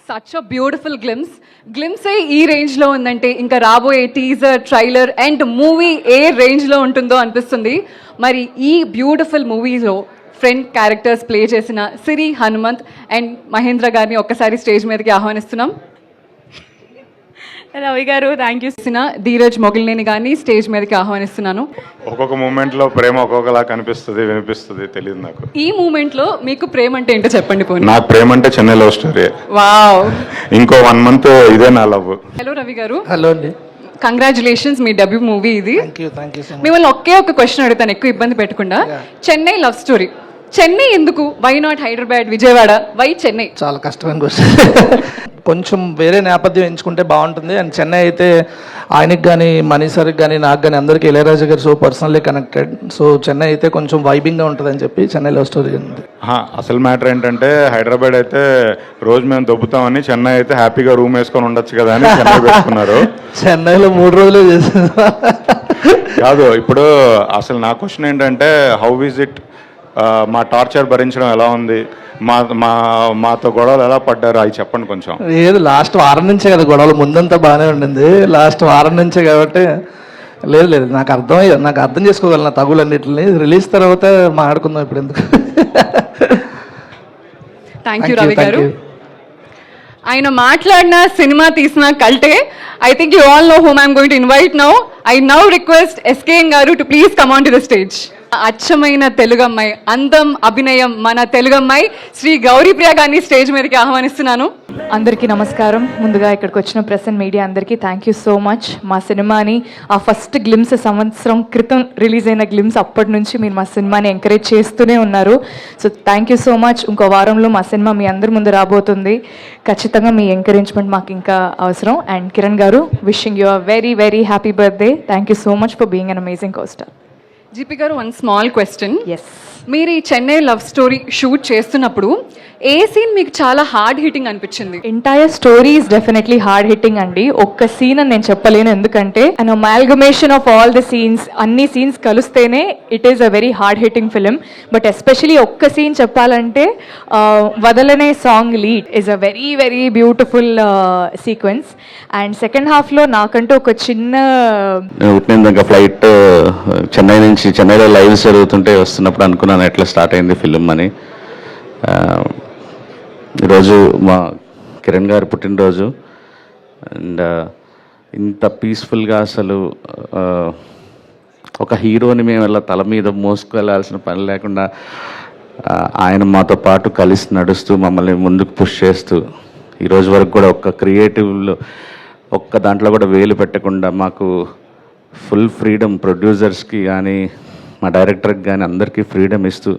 Such a beautiful glimpse ఈ range లో ఉందంటే ఇంకా రాబోయే teaser trailer and movie A range లో ఉంటుందో అనిపిస్తుంది. మరి ఈ బ్యూటిఫుల్ మూవీలో ఫ్రెండ్ క్యారెక్టర్స్ ప్లే చేసిన సిరి హనుమంత్ అండ్ మహేంద్ర గారిని ఒక్కసారి స్టేజ్ మీదకి ఆహ్వానిస్తున్నాం. రవి గారు థ్యాంక్ యూ. ధీరజ్ మొగిలినేని గారిని స్టేజ్ మీదకి ఆహ్వానిస్తున్నాను. ఒక్కొక్క మూమెంట్ లో ప్రేమ ఒక్కొక్కలా కనిపిస్తుంది, వినిపిస్తుంది, తెలియదు నాకు. ఈ మూమెంట్ లో మీకు ప్రేమ అంటే ఏంటో చెప్పండి పోనీ. నాకు ప్రేమ అంటే చెన్నై లవ్ స్టోరీ. వావ్. ఇంకో 1 month ఇదే నా లవ్. హలో రవి గారు. హలో అండి. కంగ్రాచులేషన్స్, మీ డెబ్యూ మూవీ ఇది. Thank you so much. మిమ్మల్ని ఒకే ఒక క్వశ్చన్ అడుగుతాను, ఎక్కువ ఇబ్బంది పెట్టకుండా. చెన్నై లవ్ స్టోరీ, చెన్నై ఎందుకు? Why not Hyderabad, Vijayawada, why Chennai? చాలా కష్టమైన క్వశ్చన్. కొంచెం వేరే నేపథ్యం ఎంచుకుంటే బాగుంటుంది. అండ్ చెన్నై అయితే ఆయనకి కానీ మనీ సార్కి కానీ నాకు కానీ అందరికీ ఇళయరాజా గారు so personally connected. So Chennai అయితే కొంచెం వైబింగ్గా ఉంటుంది అని చెప్పి చెన్నై లవ్ స్టోరీ ఉంది. అసలు మ్యాటర్ ఏంటంటే హైదరాబాద్ అయితే రోజు మేము దొబ్బుతామని, చెన్నై అయితే హ్యాపీగా రూమ్ వేసుకొని ఉండొచ్చు కదా అని చెన్నై పెట్టుకున్నారు. చెన్నైలో 3 రోజులే చేసింది కాదు. ఇప్పుడు అసలు నా క్వశ్చన్ ఏంటంటే, హౌ ఈజ్ ఇట్? మా టార్చర్ భరించడం ఎలా ఉంది? మాతో గొడవలు ఎలా పడ్డారు అవి చెప్పండి కొంచెం. లేదు, లాస్ట్ వారం నుంచే కదా గొడవలు, ముందంతా బాగానే ఉండింది. లాస్ట్ వారం నుంచే కాబట్టి లేదు నాకు అర్థం చేసుకోగలను నా తగులన్నిటిని. రిలీజ్ తర్వాత మాట్లాడుకుందాం ఇప్పుడు ఎందుకు. థ్యాంక్ యూ రవి గారు. ఆయన మాట్లాడిన సినిమా తీసిన కల్టే. I think you all know whom I'm going to invite now. I now request SKN garu to please come on to the stage. అచ్చమైన తెలుగమ్మాయి, అందం, అభినయం మన తెలుగమ్మాయి శ్రీ గౌరీప్రియ గారిని స్టేజ్ మీదకి ఆహ్వానిస్తున్నాను. అందరికీ నమస్కారం. ముందుగా ఇక్కడికి వచ్చిన ప్రెస్ అండ్ మీడియా అందరికీ థ్యాంక్ యూ సో మచ్. మా సినిమాని ఆ ఫస్ట్ గ్లిమ్స్ సంవత్సరం క్రితం రిలీజ్ అయిన గ్లిమ్స్, అప్పటి నుంచి మీరు మా సినిమాని ఎంకరేజ్ చేస్తూనే ఉన్నారు. So thank you so much. ఇంకో వారంలో మా సినిమా మీ అందరి ముందు రాబోతుంది. ఖచ్చితంగా మీ ఎంకరేజ్మెంట్ మాకు ఇంకా అవసరం. అండ్ కిరణ్ గారు, wishing you a very very happy birthday. Thank you so much for being an amazing co-star. GP గారు, 1 స్మాల్ క్వశ్చన్. ఎస్, మీరు ఈ చెన్నై లవ్ స్టోరీ షూట్ చేస్తున్నప్పుడు ఏ సీన్ మీకు చాలా హార్డ్ హిట్టింగ్ అనిపించింది? Entire story is definitely hard hitting అండి. ఒక్క scene అని నేను చెప్పలేను, ఎందుకంటే an amalgamation of all the scenes, అన్ని సీన్స్ కలిస్తేనే it is a very hard hitting film. But especially ఒక్క సీన్ చెప్పాలంటే వదలనే song lead is a very very beautiful sequence. And second హాఫ్లో నాకంటూ ఒక చిన్న ఫ్లైట్ చెన్నైలో లైవ్ జరుగుతుంటే వస్తున్నప్పుడు అనుకున్నాను ఎట్లా స్టార్ట్ అయింది ఫిలిం అని. ఈరోజు మా కిరణ్ గారు పుట్టినరోజు. అండ్ ఇంత పీస్ఫుల్గా అసలు ఒక హీరోని మేము ఇలా తల మీద మోసుకెళ్ళాల్సిన పని లేకుండా ఆయన మాతో పాటు కలిసి నడుస్తూ మమ్మల్ని ముందుకు పుష్ చేస్తూ ఈరోజు వరకు కూడా ఒక్క క్రియేటివ్లో ఒక్క దాంట్లో కూడా వేలు పెట్టకుండా మాకు ఫుల్ ఫ్రీడమ్, ప్రొడ్యూసర్స్కి కానీ మా డైరెక్టర్కి కానీ అందరికీ ఫ్రీడమ్ ఇస్తూ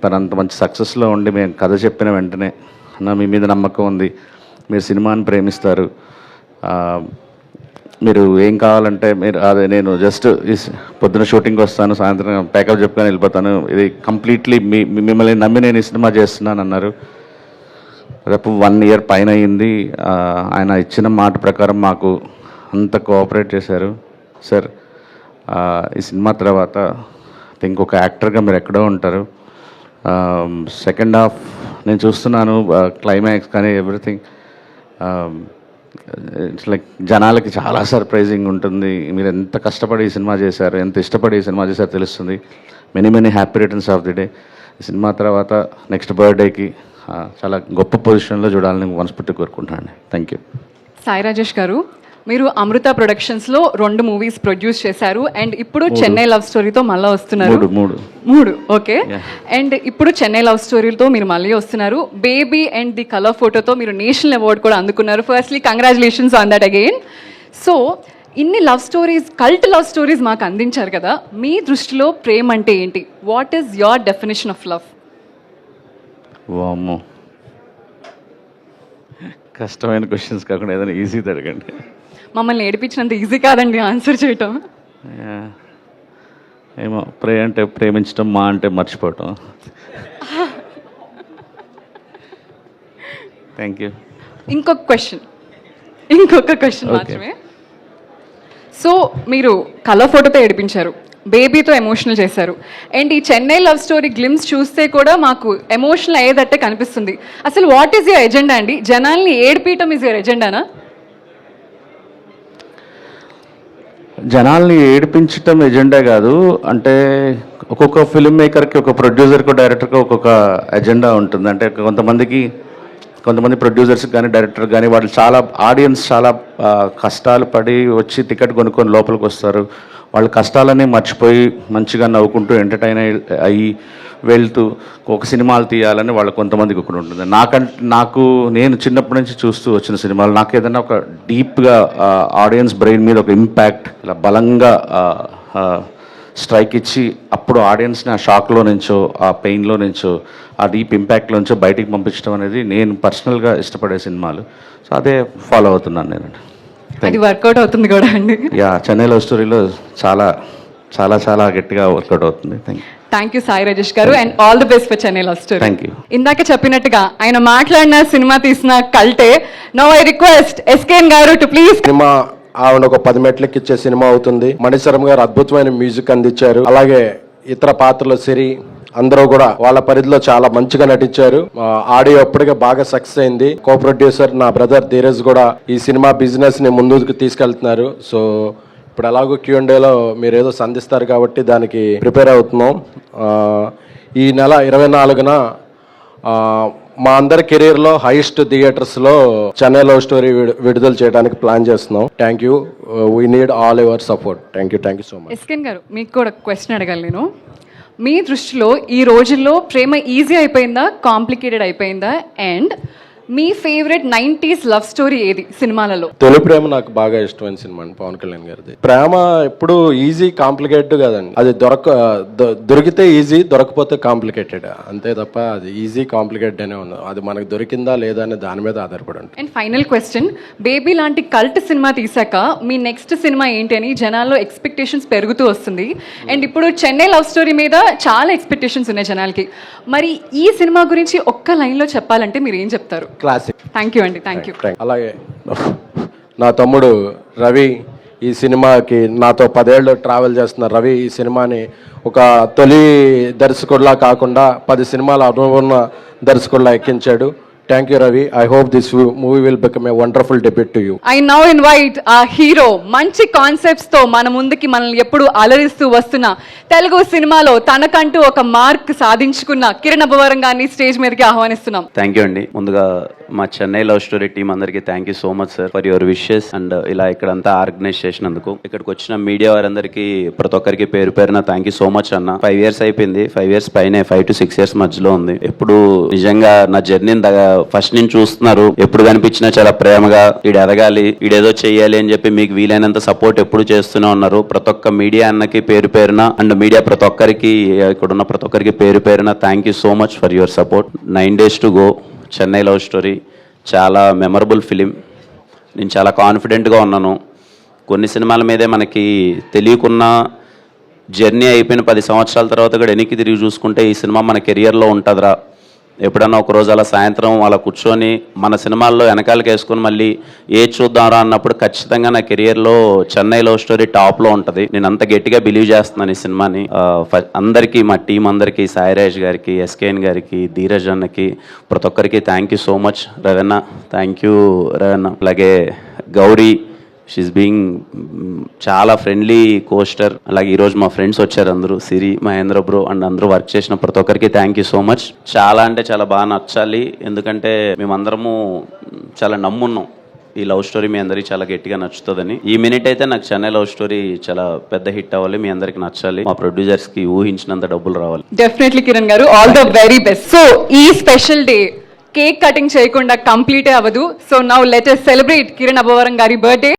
తనంత మంచి సక్సెస్లో ఉండి మేము కథ చెప్పిన వెంటనే, అన్న మీ మీద నమ్మకం ఉంది, మీరు సినిమాని ప్రేమిస్తారు, మీరు ఏం కావాలంటే మీరు అదే, నేను జస్ట్ పొద్దున షూటింగ్కి వస్తాను, సాయంత్రం ప్యాకప్ చెప్పుకొని వెళ్ళిపోతాను, ఇది కంప్లీట్లీ మిమ్మల్ని నమ్మి నేను ఈ సినిమా చేస్తున్నాను అన్నారు. రేపు 1 year పైన అయింది. ఆయన ఇచ్చిన మాట ప్రకారం మాకు అంత కోఆపరేట్ చేశారు. సార్, ఈ సినిమా తర్వాత ఇంకొక యాక్టర్గా మీరు ఎక్కడో ఉంటారు. సెకండ్ హాఫ్ నేను చూస్తున్నాను, క్లైమాక్స్ కానీ ఎవ్రీథింగ్ ఇట్స్ లైక్ జనాలకి చాలా సర్ప్రైజింగ్ ఉంటుంది. మీరు ఎంత కష్టపడి ఈ సినిమా చేశారు, ఎంత ఇష్టపడి ఈ సినిమా చేశారో తెలుస్తుంది. Many happy returns of the day. ఈ సినిమా తర్వాత నెక్స్ట్ బర్త్డేకి చాలా గొప్ప పొజిషన్లో చూడాలని మనస్ఫూర్తిగా కోరుకుంటున్నాను. Thank you. సాయి రాజేష్ గారు, మీరు అమృత ప్రొడక్షన్స్లో 2 మూవీస్ ప్రొడ్యూస్ చేశారు అండ్ ఇప్పుడు చెన్నై లవ్ స్టోరీతో మళ్ళీ వస్తున్నారు. మూడు ఓకే. అండ్ ఇప్పుడు చెన్నై లవ్ స్టోరీతో మీరు మళ్ళీ వస్తున్నారు. బేబీ అండ్ ది కలర్ ఫోటోతో మీరు నేషనల్ అవార్డు కూడా అందుకున్నారు. Firstly congratulations on that again. So ఇన్ని love stories, cult love stories మాకు అందించారు కదా, మీ దృష్టిలో ప్రేమ అంటే ఏంటి? What is your definition of love? వామ్మో, కష్టమైన క్వశ్చన్స్ కాకుండా ఏదైనా ఈజీ అడగండి. మమ్మల్ని ఏడిపించినంత ఈజీ కాదండి ఆన్సర్ చేయటం. ఏమో, అంటే ప్రేమించడం, మా అంటే మర్చిపోవటం. Thank you. ఇంకొక క్వశ్చన్ మాత్రమే. సో మీరు కలర్ ఫోటోతో ఏడిపించారు, బేబీతో ఎమోషనల్ చేశారు. అండ్ ఈ చెన్నై లవ్ స్టోరీ గ్లిమ్స్ చూస్తే కూడా మాకు ఎమోషనల్ అయ్యేటట్టే కనిపిస్తుంది. అసలు వాట్ ఈస్ యువర్ ఎజెండా అండి? జనాల్ని ఏడిపీయటం ఈజ్ యువర్ ఎజెండానా? జనాల్ని ఏడిపించటం ఎజెండా కాదు. అంటే ఒక్కొక్క ఫిల్మ్ మేకర్కి, ఒక ప్రొడ్యూసర్కి, డైరెక్టర్కి ఒక్కొక్క ఎజెండా ఉంటుంది. అంటే కొంతమంది ప్రొడ్యూసర్స్ కానీ డైరెక్టర్ కానీ వాళ్ళు చాలా ఆడియన్స్ చాలా కష్టాలు పడి వచ్చి టికెట్ కొనుక్కొని లోపలికి వస్తారు. వాళ్ళ కష్టాలన్నీ మర్చిపోయి మంచిగా నవ్వుకుంటూ ఎంటర్టైన్ అయ్యి వెళ్తూ ఒక సినిమాలు తీయాలని వాళ్ళ కొంతమందికి ఒకటి ఉంటుంది. నేను చిన్నప్పటి నుంచి చూస్తూ వచ్చిన సినిమాలు నాకు ఏదైనా ఒక డీప్గా ఆడియన్స్ బ్రెయిన్ మీద ఒక ఇంపాక్ట్ ఇలా బలంగా స్ట్రైక్ ఇచ్చి అప్పుడు ఆడియన్స్ని ఆ షాక్లో నుంచో, ఆ పెయిన్లో నుంచో, ఆ డీప్ ఇంపాక్ట్లో నుంచో బయటికి పంపించడం అనేది నేను పర్సనల్గా ఇష్టపడే సినిమాలు. సో అదే ఫాలో అవుతున్నాను నేను. అది వర్కౌట్ అవుతుంది కూడా అండి. యా, చెన్నై లవ్ స్టోరీలో చాలా చాలా చాలా గట్టిగా వర్కౌట్ అవుతుంది. థ్యాంక్ యూ సాయి రాజేష్ గారు, and all the best for Chennai love story. Thank you. ఇందాక చెప్పినట్టుగా ఆయన మాట్లాడిన సినిమా తీసిన కల్టే. Now I request SKN garu to please. Cinema ఆవిడ ఒక 10 మెట్లకి ఇచ్చే సినిమా అవుతుంది. మణిశర్మ గారు అద్భుతమైన మ్యూజిక్ అందించారు. అలాగే ఇతర పాత్రలు సిరి అందరూ కూడా వాళ్ళ పరిధిలో చాలా మంచిగా నటించారు. ఆడియో అప్పటికే బాగా సక్సెస్ అయింది. కో ప్రొడ్యూసర్ నా బ్రదర్ ధీరజ్ కూడా ఈ సినిమా బిజినెస్ ని ముందుకు తీసుకెళ్తున్నారు. సో ఇప్పుడు ఎలాగో Q&Aలో మీరు ఏదో సంధిస్తారు కాబట్టి దానికి ప్రిపేర్ అవుతున్నాం. ఈ నెల 24న మా అందరి కెరీర్లో హైయెస్ట్ థియేటర్స్లో చెన్నై లవ్ స్టోరీ విడుదల చేయడానికి ప్లాన్ చేస్తున్నాం. Thank you. We need all your support. Thank you so much. SKN గారు, మీకు కూడా క్వశ్చన్ అడగాలి నేను. మీ దృష్టిలో ఈ రోజుల్లో ప్రేమ ఈజీ అయిపోయిందా, కాంప్లికేటెడ్ అయిపోయిందా? And me favourite 90s love story ఏది సినిమాలలో? తొలి ప్రేమ నాకు బాగా ఇష్టమైన సినిమా అండి, పవన్ కళ్యాణ్ గారిది. ప్రేమ ఎప్పుడు ఈజీ కాంప్లికేటెడ్ కదండి. అది దొరికితే ఈజీ, దొరకపోతే కాంప్లికేటెడ్, అంతే తప్ప అది ఈజీ కాంప్లికేటెడ్ అనే ఉంది. అది మనకు దొరికిందా లేదా అనే దాని మీద ఆధారపడి ఉంటుంది. అండ్ ఫైనల్ క్వశ్చన్, బేబీ లాంటి కల్ట్ సినిమా తీసాక మీ నెక్స్ట్ సినిమా ఏంటి అని జనాల్లో ఎక్స్పెక్టేషన్స్ పెరుగుతూ వస్తుంది. అండ్ ఇప్పుడు చెన్నై లవ్ స్టోరీ మీద చాలా ఎక్స్పెక్టేషన్స్ ఉన్నాయి జనాలకి. మరి ఈ సినిమా గురించి ఒక్క లైన్లో చెప్పాలంటే మీరు ఏం చెప్తారు? క్లాసిక్. థ్యాంక్ యూ అండి. Thank you. అలాగే నా తమ్ముడు రవి ఈ సినిమాకి నాతో 10 ఏళ్ళు ట్రావెల్ చేస్తున్న రవి ఈ సినిమాని ఒక తొలి దర్శకుడిలా కాకుండా 10 సినిమాల అనుభవం ఉన్న దర్శకుడిలా ఎక్కించాడు. Thank you Ravi. I hope this movie will become a wonderful debut to you. I now invite ఆ హీరో మంచి కాన్సెప్ట్స్ తో మన ముందుకి మనల్ని ఎప్పుడు అలరిస్తూ వస్తున్న తెలుగు సినిమాలో తనకంటూ ఒక మార్క్ సాధించుకున్న కిరణ్ అబ్బవరం గారిని స్టేజ్ మీదకి ఆహ్వానిస్తున్నాం. థ్యాంక్ యూ అండి. ముందుగా మా చెన్నై లవ్ స్టోరీ టీం అందరికీ thank you so much sir for your wishes and ఇలా ఇక్కడంతా ఆర్గనైజ్ చేసినందుకు. ఇక్కడికి వచ్చిన మీడియా వారందరికీ ప్రతి ఒక్కరికి పేరు పేరున థ్యాంక్ యూ సో మచ్ అన్న. 5 years అయిపోయింది. 5 years పైనే, 5 to 6 years మధ్యలో ఉంది. ఎప్పుడు నిజంగా నా జర్నీని ఫస్ట్ నుంచి చూస్తున్నారు. ఎప్పుడు కనిపించినా చాలా ప్రేమగా ఈడు ఎదగాలి, ఈడేదో చెయ్యాలి అని చెప్పి మీకు వీలైనంత సపోర్ట్ ఎప్పుడు చేస్తూనే ఉన్నారు. ప్రతి ఒక్క మీడియా అన్నకి పేరు పేరున అండ్ మీడియా ప్రతి ఒక్కరికి, ఇక్కడున్న ప్రతి ఒక్కరికి పేరు పేరున thank you so much for your support. 9 days to go Chennai love story చాలా మెమరబుల్ ఫిలిం. నేను చాలా కాన్ఫిడెంట్గా ఉన్నాను. కొన్ని సినిమాల మీదే మనకి తెలియకున్న జర్నీ అయిపోయిన 10 సంవత్సరాల తర్వాత కూడా వెనక్కి తిరిగి చూసుకుంటే ఈ సినిమా మన కెరియర్లో ఉంటుందిరా, ఎప్పుడన్నా ఒక రోజు అలా సాయంత్రం అలా కూర్చొని మన సినిమాల్లో వెనకాలకి వేసుకొని మళ్ళీ ఏది చూద్దాంరా అన్నప్పుడు ఖచ్చితంగా నా కెరియర్లో చెన్నై లవ్ స్టోరీ టాప్లో ఉంటుంది. నేను అంత గట్టిగా బిలీవ్ చేస్తున్నాను ఈ సినిమాని. అందరికీ, మా టీం అందరికీ, సాయిరాజ్ గారికి, ఎస్కేఎన్ గారికి, ధీరజ్ అన్నకి, ప్రతి ఒక్కరికి thank you so much. Ravana thank you రవణ. అలాగే గౌరీ, షీఈస్ బీయింగ్ చాలా ఫ్రెండ్లీ కోస్టర్. అలాగే ఈరోజు మా ఫ్రెండ్స్ వచ్చారు అందరూ, సిరి, మహేంద్ర బ్రో అండ్ అందరూ వర్క్ చేసిన ప్రతి ఒక్కరికి థ్యాంక్ యూ సో మచ్. చాలా అంటే చాలా బాగా నచ్చాలి, ఎందుకంటే మేమందరము చాలా నమ్మున్నాం ఈ లవ్ స్టోరీ మీ అందరికీ చాలా గట్టిగా నచ్చుతుందని. ఈ మినిట్ అయితే నాకు చెన్నై లవ్ స్టోరీ చాలా పెద్ద హిట్ అవ్వాలి, మీ అందరికి నచ్చాలి, మా ప్రొడ్యూసర్స్కి ఊహించినంత డబ్బులు రావాలి. డెఫినెట్లీ కిరణ్ గారు, all the very best. So ఈ స్పెషల్ డే కేక్ కటింగ్ చేయకుండా కంప్లీటే అవ్వదు. So now let us celebrate Kiran Abbavaram గారి బర్త్డే.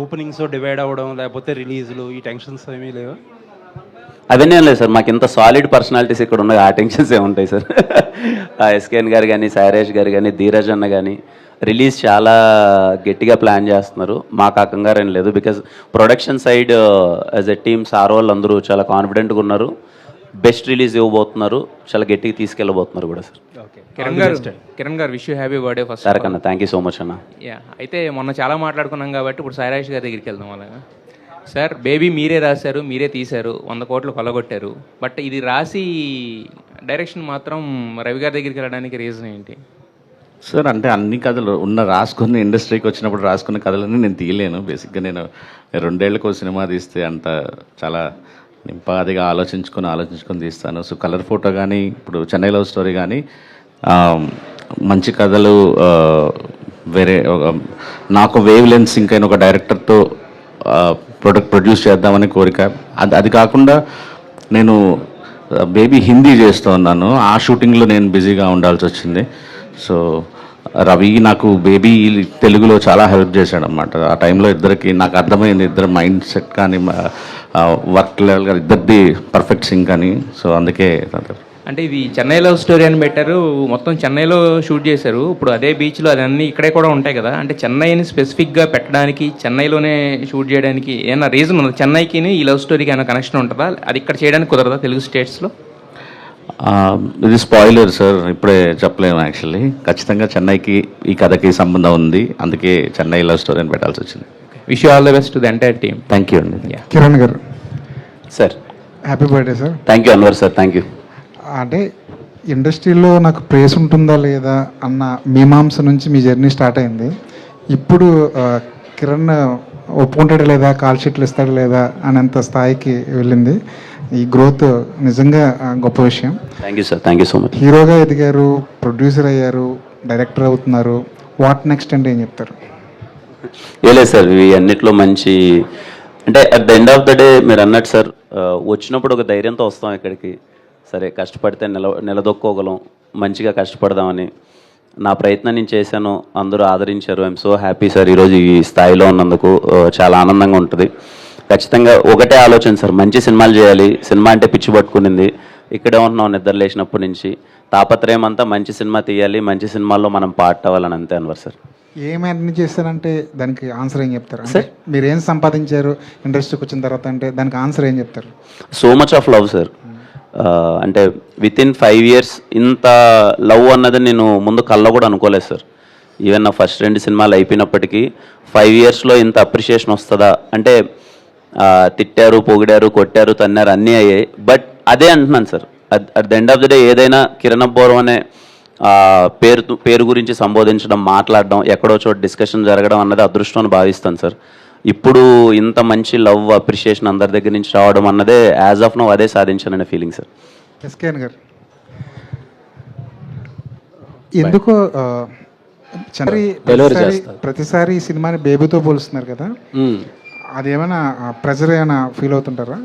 ఓపెనింగ్స్ డివైడ్ అవ్వడం లేకపోతే రిలీజ్లు ఈ టెన్షన్స్ ఏమీ లేవు. అవన్నీ ఏం లేదు సార్, మాకు ఇంత సాలిడ్ పర్సనాలిటీస్ ఇక్కడ ఉన్నాయి, ఆ టెన్షన్స్ ఏముంటాయి సార్. ఎస్కేఎన్ గారు కానీ, సాయిరేష్ గారు కానీ, ధీరజ్ అన్న కానీ రిలీజ్ చాలా గట్టిగా ప్లాన్ చేస్తున్నారు. మాకు ఆ కంగారు ఏం లేదు. Because production side as a team sir వాళ్ళు అందరూ చాలా కాన్ఫిడెంట్గా ఉన్నారు. బెస్ట్ రిలీజ్ ఇవ్వబోతున్నారు, చాలా గట్టిగా తీసుకెళ్ళబోతున్నారు కూడా సార్. ఓకే కిరణ్ గారు wish you happy birthday first. Sir కన్నా థ్యాంక్ యూ సో మచ్ అన్న. యా అయితే మొన్న చాలా మాట్లాడుకున్నాం కాబట్టి ఇప్పుడు సాయిరాజ్ గారి దగ్గరికి వెళ్దాం. అలాగా సార్, బేబీ మీరే రాశారు, మీరే తీశారు, 100 కోట్లు కొల్లగొట్టారు. బట్ ఇది రాసి డైరెక్షన్ మాత్రం రవి గారి దగ్గరికి వెళ్ళడానికి రీజన్ ఏంటి? సార్ అంటే అన్ని కథలు రాసుకున్న ఇండస్ట్రీకి వచ్చినప్పుడు రాసుకున్న కథలన్నీ నేను తీయలేను. బేసిక్గా నేను 2 ఏళ్ళకో సినిమా తీస్తే అంత చాలా నింపాదిగా ఆలోచించుకొని తీస్తాను. సో కలర్ ఫోటో కానీ, ఇప్పుడు చెన్నై లవ్ స్టోరీ కానీ మంచి కథలు, వేరే నాకు వేవ్ లెన్స్ ఇంకైనా ఒక డైరెక్టర్తో ప్రొడ్యూస్ చేద్దామని కోరిక. అది కాకుండా నేను బేబీ హిందీ చేస్తూ ఉన్నాను, ఆ షూటింగ్లో నేను బిజీగా ఉండాల్సి వచ్చింది. సో రవి నాకు బేబీ తెలుగులో చాలా హెల్ప్ చేశాడు అన్నమాట. ఆ టైంలో ఇద్దరికి నాకు అర్థమైంది, ఇద్దరు మైండ్ సెట్ కానీ వర్క్ లెవెల్ కానీ ఇద్దరిది పర్ఫెక్ట్ సింక్ అని. సో అందుకే అంటే ఇది చెన్నై లవ్ స్టోరీ అని పెట్టారు, మొత్తం చెన్నైలో షూట్ చేశారు. ఇప్పుడు అదే బీచ్లో అదన్నీ ఇక్కడే కూడా ఉంటాయి కదా, అంటే చెన్నైని స్పెసిఫిక్గా పెట్టడానికి, చెన్నైలోనే షూట్ చేయడానికి ఏమైనా రీజన్ ఉందా? చెన్నైకి ఈ లవ్ స్టోరీకి ఏమైనా కనెక్షన్ ఉంటుందా? అది ఇక్కడ చేయడానికి కుదరదా తెలుగు స్టేట్స్లో? ఇది స్పాయిలర్ సార్, ఇప్పుడే చెప్పలేము. యాక్చువల్లీ ఖచ్చితంగా చెన్నైకి ఈ కథకి సంబంధం ఉంది, అందుకే చెన్నై లవ్ స్టోరీ అని పెట్టాల్సి వచ్చింది. Wish you all the best to the entire team. Thank you అండి. కిరణ్ గారు sir happy birthday sir. Thank you Anwar sir, thank you. అంటే ఇండస్ట్రీలో నాకు ప్రేస్ ఉంటుందా లేదా అన్న మీమాంస నుంచి మీ జర్నీ స్టార్ట్ అయింది. ఇప్పుడు కిరణ్ ఒప్పుకుంటాడా లేదా, కాల్ షీట్లు ఇస్తాడా లేదా అనేంత స్థాయికి వెళ్ళింది. ఈ గ్రోత్ నిజంగా గొప్ప విషయం. Thank you sir, thank you so much. హీరోగా ఎదిగారు, ప్రొడ్యూసర్ అయ్యారు, డైరెక్టర్ అవుతున్నారు. వాట్ నెక్స్ట్ అంటే ఏం చెప్తారు? లేదు సార్, ఇవి అన్నిట్లో మంచి అంటే at the end of the day మీరు అన్నట్టు సార్, వచ్చినప్పుడు ఒక ధైర్యంతో వస్తాం ఇక్కడికి. సరే కష్టపడితే నిలదొక్కోగలం, మంచిగా కష్టపడదామని నా ప్రయత్నం నేను చేశాను, అందరూ ఆదరించారు. ఐఎమ్ సో హ్యాపీ సార్, ఈరోజు ఈ స్థాయిలో ఉన్నందుకు చాలా ఆనందంగా ఉంటుంది. ఖచ్చితంగా ఒకటే ఆలోచన సార్, మంచి సినిమాలు చేయాలి. సినిమా అంటే పిచ్చి పట్టుకునింది, ఇక్కడే ఉంటున్నాం నిద్ర లేచినప్పటి నుంచి. తాపత్రయం అంతా మంచి సినిమా తీయాలి, మంచి సినిమాల్లో మనం పార్ట్ అవ్వాలని అంతే అన్వర్ సార్. ఏమేమి చేస్తారంటే దానికి ఆన్సర్ ఏం చెప్తారు? అంటే మీరు ఏం సంపాదించారు ఇండస్ట్రీకి వచ్చిన తర్వాత అంటే దానికి ఆన్సర్ ఏం చెప్తారు? So much of love sir. అంటే విత్ ఇన్ 5 years ఇంత లవ్ అన్నది నేను ముందు కళ్ళ కూడా అనుకోలేదు సార్. ఈవెన్ నా ఫస్ట్ 2 సినిమాలు అయిపోయినప్పటికీ 5 yearsలో ఇంత అప్రిషియేషన్ వస్తుందా అంటే, తిట్టారు, పొగిడారు, కొట్టారు, తన్నారు, అన్నీ అయ్యాయి. బట్ అదే అంటున్నాను sir, at the end of the day ఏదైనా కిరణ్ అబ్బోరం అనే పేరు గురించి సంబోధించడం, మాట్లాడడం, ఎక్కడో చోట డిస్కషన్ జరగడం అన్నది అదృష్టం అని భావిస్తాను సార్. ఇప్పుడు ఇంత మంచి లవ్ అప్రిషియేషన్ అందరి దగ్గర నుంచి రావడం అన్నదే యాజ్ ఆఫ్ నౌ అదే సాధించాననే ఫీలింగ్ సార్. ఎస్కేఎన్ గారు ఎందుకో ప్రతిసారి ఈ సినిమాని బేబీతో పోలుస్తున్నారు కదా, అదేమైనా ప్రెజర్ ఏమైనా ఫీల్ అవుతుంటారా?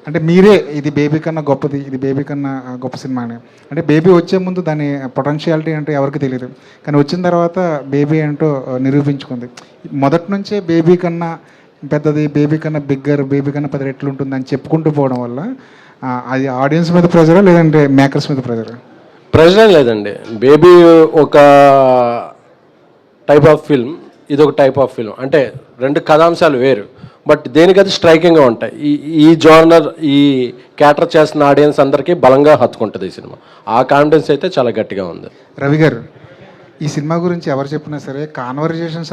అంటే మీరే ఇది బేబీ కన్నా గొప్పది, ఇది బేబీ కన్నా గొప్ప సినిమా అని. అంటే బేబీ వచ్చే ముందు దాని పొటెన్షియాలిటీ అంటే ఎవరికి తెలియదు, కానీ వచ్చిన తర్వాత బేబీ ఏంటో నిరూపించుకుంది. మొదటి నుంచే బేబీ కన్నా పెద్దది, బేబీ కన్నా బిగ్గర్, బేబీ కన్నా 10 రెట్లు ఉంటుంది అని చెప్పుకుంటూ పోవడం వల్ల అది ఆడియన్స్ మీద ప్రెజరా లేదంటే మేకర్స్ మీద ప్రెజరా? ప్రెజర్ లేదండి. బేబీ ఒక టైప్ ఆఫ్ ఫిల్మ్, ఇది ఒక టైప్ ఆఫ్ ఫిల్మ్. అంటే 2 కథాంశాలు వేరు, బట్ దేనికది స్ట్రైకింగ్గా ఉంటాయి. ఈ జోనర్, ఈ క్యాటర్ చేస్తున్న ఆడియన్స్ అందరికీ బలంగా హత్తుకుంటుంది ఈ సినిమా. ఆ కాన్ఫిడెన్స్ అయితే చాలా గట్టిగా ఉంది. రవి గారు, ఈ సినిమా గురించి ఎవరు చెప్పినా సరే కాన్వర్జేషన్స్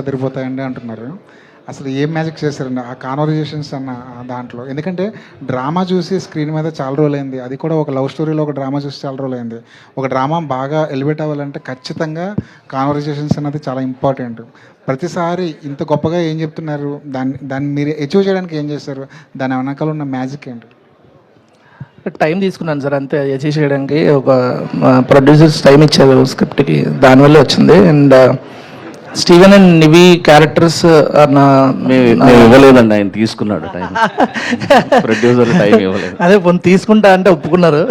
అదిరిపోతాయండి అంటున్నారు. అసలు ఏం మ్యాజిక్ చేశారండి ఆ కాన్వర్జేషన్స్ అన్న దాంట్లో? ఎందుకంటే డ్రామా చూసి స్క్రీన్ మీద చాలా రోజులైంది, అది కూడా ఒక లవ్ స్టోరీలో ఒక డ్రామా చూసి చాలా రోజులైంది. ఒక డ్రామా బాగా ఎలివేట్ అవ్వాలంటే ఖచ్చితంగా కాన్వర్జేషన్స్ అన్నది చాలా ఇంపార్టెంట్. ప్రతిసారి ఇంత గొప్పగా ఏం చెప్తున్నారు, దాన్ని మీరు అచీవ్ చేయడానికి ఏం చేస్తారు? దాని వెనకాల ఉన్న మ్యాజిక్ ఏంటి? టైం తీసుకున్నాను సార్ అంతే. అచీవ్ చేయడానికి ఒక ప్రొడ్యూసర్స్ టైం ఇచ్చారు స్క్రిప్ట్కి, దానివల్ల వచ్చింది. అండ్ స్టీవెన్ అండ్ నివి క్యారెక్టర్స్ ఇవ్వలేదండి, ఆయన తీసుకున్నాడు టైం. ప్రొడ్యూసర్ టైం ఇవ్వలేదు. అదే పొన్ను తీసుకుంటా అంటే ఒప్పుకున్నారు.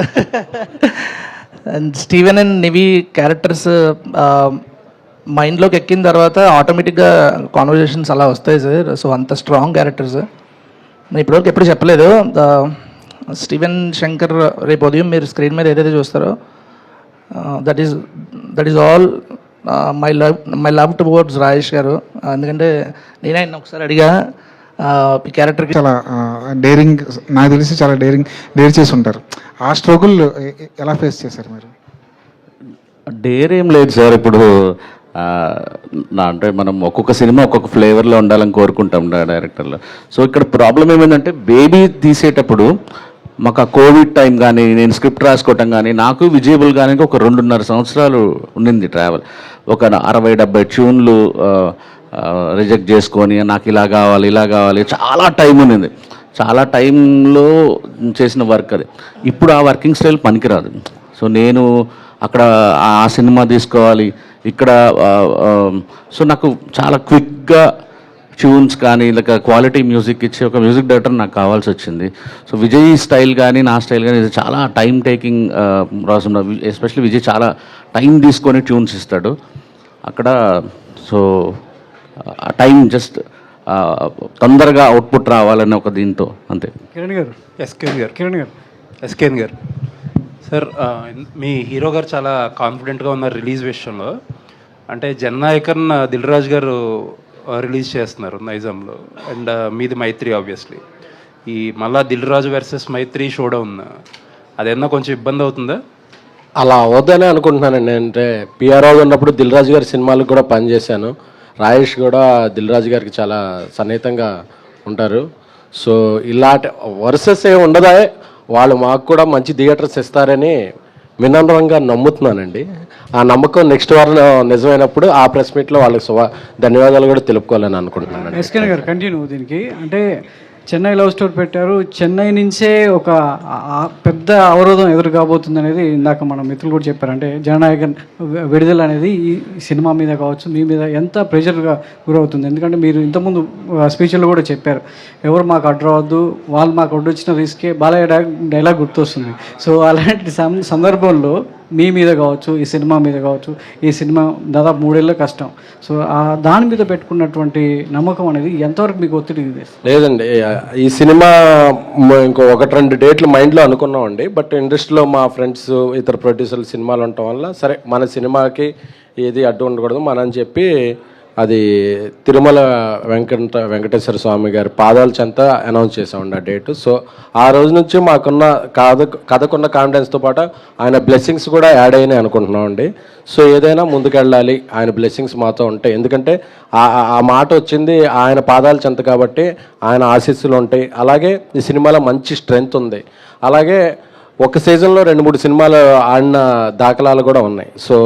అండ్ స్టీవెన్ అండ్ నివి క్యారెక్టర్స్ మైండ్లోకి ఎక్కిన తర్వాత ఆటోమేటిక్గా కాన్వర్జేషన్స్ అలా వస్తాయి సార్. సో అంత స్ట్రాంగ్ క్యారెక్టర్స్ నేను ఇప్పటివరకు ఎప్పుడు చెప్పలేదు. స్టీవెన్ శంకర్ రేపు ఉదయం మీరు స్క్రీన్ మీద ఏదైతే చూస్తారో that is all my love towards Rajesh గారు. ఎందుకంటే నేనే ఆయన ఒకసారి అడిగా ఈ క్యారెక్టర్కి చాలా డేరింగ్, నాకు తెలిసి చాలా డేర్ చేసి ఉంటారు. ఆ స్ట్రగుల్ ఎలా ఫేస్ చేశారు మీరు? డేర్ ఏం లేదు సార్. ఇప్పుడు అంటే మనం ఒక్కొక్క సినిమా ఒక్కొక్క ఫ్లేవర్లో ఉండాలని కోరుకుంటాం డైరెక్టర్లో. సో ఇక్కడ ప్రాబ్లం ఏమైందంటే బేబీ తీసేటప్పుడు మాకు ఆ కోవిడ్ టైం కానీ నేను స్క్రిప్ట్ రాసుకోవటం కానీ నాకు విజయబుల్ కానీ ఒక 2.5 సంవత్సరాలు ఉండింది ట్రావెల్. ఒక 60-70 ట్యూన్లు రిజెక్ట్ చేసుకొని నాకు ఇలా కావాలి చాలా టైం ఉన్నింది. చాలా టైంలో చేసిన వర్క్ అది. ఇప్పుడు ఆ వర్కింగ్ స్టైల్ పనికిరాదు. సో నేను అక్కడ ఆ సినిమా తీసుకోవాలి ఇక్కడ. సో నాకు చాలా క్విక్గా ట్యూన్స్ కానీ లేక క్వాలిటీ మ్యూజిక్ ఇచ్చే ఒక మ్యూజిక్ డైరెక్టర్ నాకు కావాల్సి వచ్చింది. సో విజయ్ స్టైల్ కానీ నా స్టైల్ కానీ ఇది చాలా time taking process. Especially Vijay చాలా టైం తీసుకొని ట్యూన్స్ ఇస్తాడు అక్కడ. సో ఆ టైం జస్ట్ తొందరగా అవుట్పుట్ రావాలని ఒక దీంతో అంతే. ఎస్కేన్ గారు సార్, మీ హీరో గారు చాలా కాన్ఫిడెంట్గా ఉన్నారు రిలీజ్ విషయంలో. అంటే జననాయకన్ దిల్ రాజు గారు రిలీజ్ చేస్తున్నారు నైజాంలో, అండ్ మీది మైత్రి. ఆబ్వియస్లీ ఈ మళ్ళా దిల్ రాజు వర్సెస్ మైత్రి షోడౌన్ అదేమన్నా కొంచెం ఇబ్బంది అవుతుందా? అలా అవద్దనే అనుకుంటున్నానండి. అంటే పిఆర్ఓగా ఉన్నప్పుడు దిల్ రాజు గారి సినిమాలకు కూడా పనిచేశాను. రాజేష్ కూడా దిల్ రాజు గారికి చాలా సన్నిహితంగా ఉంటారు. సో ఇలాంటి వర్సెస్ ఏ ఉండదా, వాళ్ళు మాకు కూడా మంచి థియేటర్స్ ఇస్తారని వినమ్రంగా నమ్ముతున్నానండి. ఆ నమ్మకం నెక్స్ట్ వారం నిజమైనప్పుడు ఆ ప్రెస్ మీట్లో వాళ్ళకి ధన్యవాదాలు కూడా తెలుపుకోవాలని అనుకుంటున్నాను. ఎస్కేన్ గారు కంటిన్యూ దీనికి. అంటే చెన్నై లవ్ స్టోరీ పెట్టారు, చెన్నై నుంచే ఒక పెద్ద అవరోధం ఎదురు కాబోతుంది అనేది ఇందాక మన మిత్రులు కూడా చెప్పారు. అంటే జననాయకన్ విడుదల అనేది ఈ సినిమా మీద కావచ్చు మీ మీద ఎంత ప్రెషర్గా గురవుతుంది. ఎందుకంటే మీరు ఇంతకుముందు స్పీచ్లో కూడా చెప్పారు, ఎవరు మాకు అడ్డవద్దు, వాళ్ళు మాకు అడ్డొచ్చిన రిస్కే బాలయ్య డైలాగ్ గుర్తొస్తుంది. సో అలాంటి సందర్భంలో మీ మీద కావచ్చు, ఈ సినిమా మీద కావచ్చు, ఈ సినిమా దాదాపు 3 ఏళ్ళ కష్టం. సో దాని మీద పెట్టుకున్నటువంటి నమ్మకం అనేది ఎంతవరకు మీకు ఒత్తిడి లేదండి. ఈ సినిమా ఇంకో 1-2 డేట్లు మైండ్లో అనుకున్నామండి. బట్ ఇండస్ట్రీలో మా ఫ్రెండ్స్ ఇతర ప్రొడ్యూసర్లు సినిమాలు ఉండటం వల్ల సరే మన సినిమాకి ఏది అడ్డు ఉండకూడదు మనం చెప్పి అది తిరుమల వెంకటేశ్వర స్వామి గారి పాదాల చెంత అనౌన్స్ చేసామండి ఆ డేటు. సో ఆ రోజు నుంచి మాకున్న కథకున్న కాన్ఫిడెన్స్తో పాటు ఆయన బ్లెస్సింగ్స్ కూడా యాడ్ అయినాయి అనుకుంటున్నామండి. సో ఏదైనా ముందుకెళ్ళాలి, ఆయన బ్లెస్సింగ్స్ మాతో ఉంటాయి. ఎందుకంటే ఆ మాట వచ్చింది ఆయన పాదాల చెంత కాబట్టి ఆయన ఆశీస్సులు ఉంటాయి. అలాగే ఈ సినిమాలో మంచి స్ట్రెంగ్త్ ఉంది. అలాగే ఒక సీజన్లో 2-3 సినిమాలు ఆడిన దాఖలాలు కూడా ఉన్నాయి. సో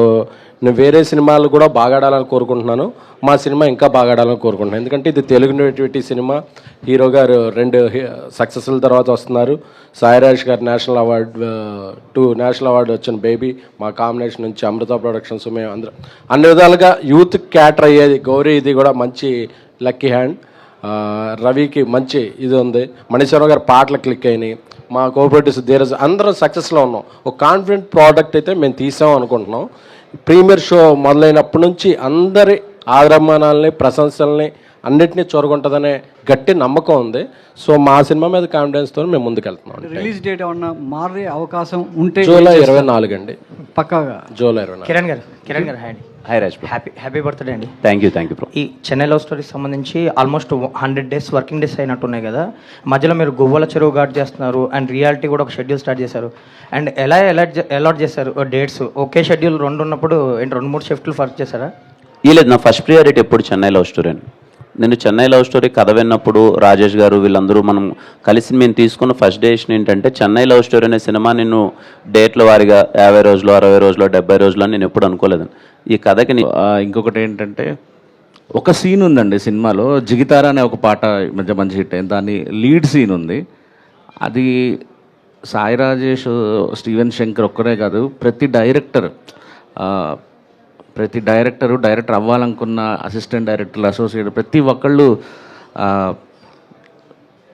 నేను వేరే సినిమాలు కూడా బాగా ఆడాలని కోరుకుంటున్నాను, మా సినిమా ఇంకా బాగా ఆడాలని కోరుకుంటున్నాను. ఎందుకంటే ఇది తెలుగు నేటివిటీ సినిమా. హీరో గారు 2 సక్సెస్ల తర్వాత వస్తున్నారు. సాయిరాజ్ గారు నేషనల్ అవార్డు వచ్చిన బేబీ మా కాంబినేషన్ నుంచి అమృత ప్రొడక్షన్స్ మేము అందరం అన్ని విధాలుగా యూత్ క్యాటర్ అయ్యేది. గౌరీ ఇది కూడా మంచి లక్కీ హ్యాండ్. రవికి మంచి ఇది ఉంది. మణిశ్వరరావు గారి పాటలు క్లిక్ అయినాయి. మా కోఆపరేటివ్స్ ధీరజ్ అందరం సక్సెస్లో ఉన్నాం. ఒక కాన్ఫిడెంట్ ప్రోడక్ట్ అయితే మేము తీసాం అనుకుంటున్నాం. ప్రీమియర్ షో మొదలైనప్పటి నుంచి అందరి ఆగ్రహమానాలని ప్రశంసల్ని అన్నిటినీ చొరగొంటుందనే గట్టి నమ్మకం ఉంది. సో మా సినిమా మీద కాన్ఫిడెన్స్తో మేము ముందుకెళ్తున్నాం. రిలీజ్ డేట్ ఏమన్నా మారే అవకాశం ఉంటే జూలై 24 అండి, పక్కాగా జూలై 24. కిరణ్ గారు హాయ్ రాజ్, హ్యాపీ బర్త్డే అండి. Thank you bro. ఈ చెన్నై లవ్ స్టోరీకి సంబంధించి ఆల్మోస్ట్ 100 డేస్ వర్కింగ్ డేస్ అయినట్టున్నాయి కదా. మధ్యలో మీరు గువ్వల చెరువు గార్డ్ చేస్తున్నారు అండ్ రియాలిటీ కూడా ఒక షెడ్యూల్ స్టార్ట్ చేశారు. అండ్ ఎలా అలాట్ చేశారు డేట్స్? ఒకే షెడ్యూల్ 2 ఉన్నప్పుడు 2-3 షిఫ్ట్లు వర్క్ చేశారా? లేదు, నా ఫస్ట్ ప్రియారిటీ ఎప్పుడు చెన్నై లవ్ స్టోరీ అండి. నేను చెన్నై లవ్ స్టోరీ కథ విన్నప్పుడు రాజేష్ గారు వీళ్ళందరూ మనం కలిసి మేము తీసుకున్న ఫస్ట్ డెసిషన్ ఏంటంటే చెన్నై లవ్ స్టోరీ అనే సినిమా నేను డేట్ల వారిగా 50 రోజులు 60 రోజులు 70 రోజులు అని నేను ఎప్పుడు అనుకోలేదు. ఈ కథకి ఇంకొకటి ఏంటంటే ఒక సీన్ ఉందండి సినిమాలో, జిగితారా అనే ఒక పాట మధ్య మంచి హిట్ అయింది. దాని లీడ్ సీన్ ఉంది. అది సాయి రాజేష్, స్టీవెన్ శంకర్ ఒక్కరే కాదు, ప్రతి డైరెక్టర్ అవ్వాలనుకున్న అసిస్టెంట్ డైరెక్టర్లు, అసోసియేట్ ప్రతి ఒక్కళ్ళు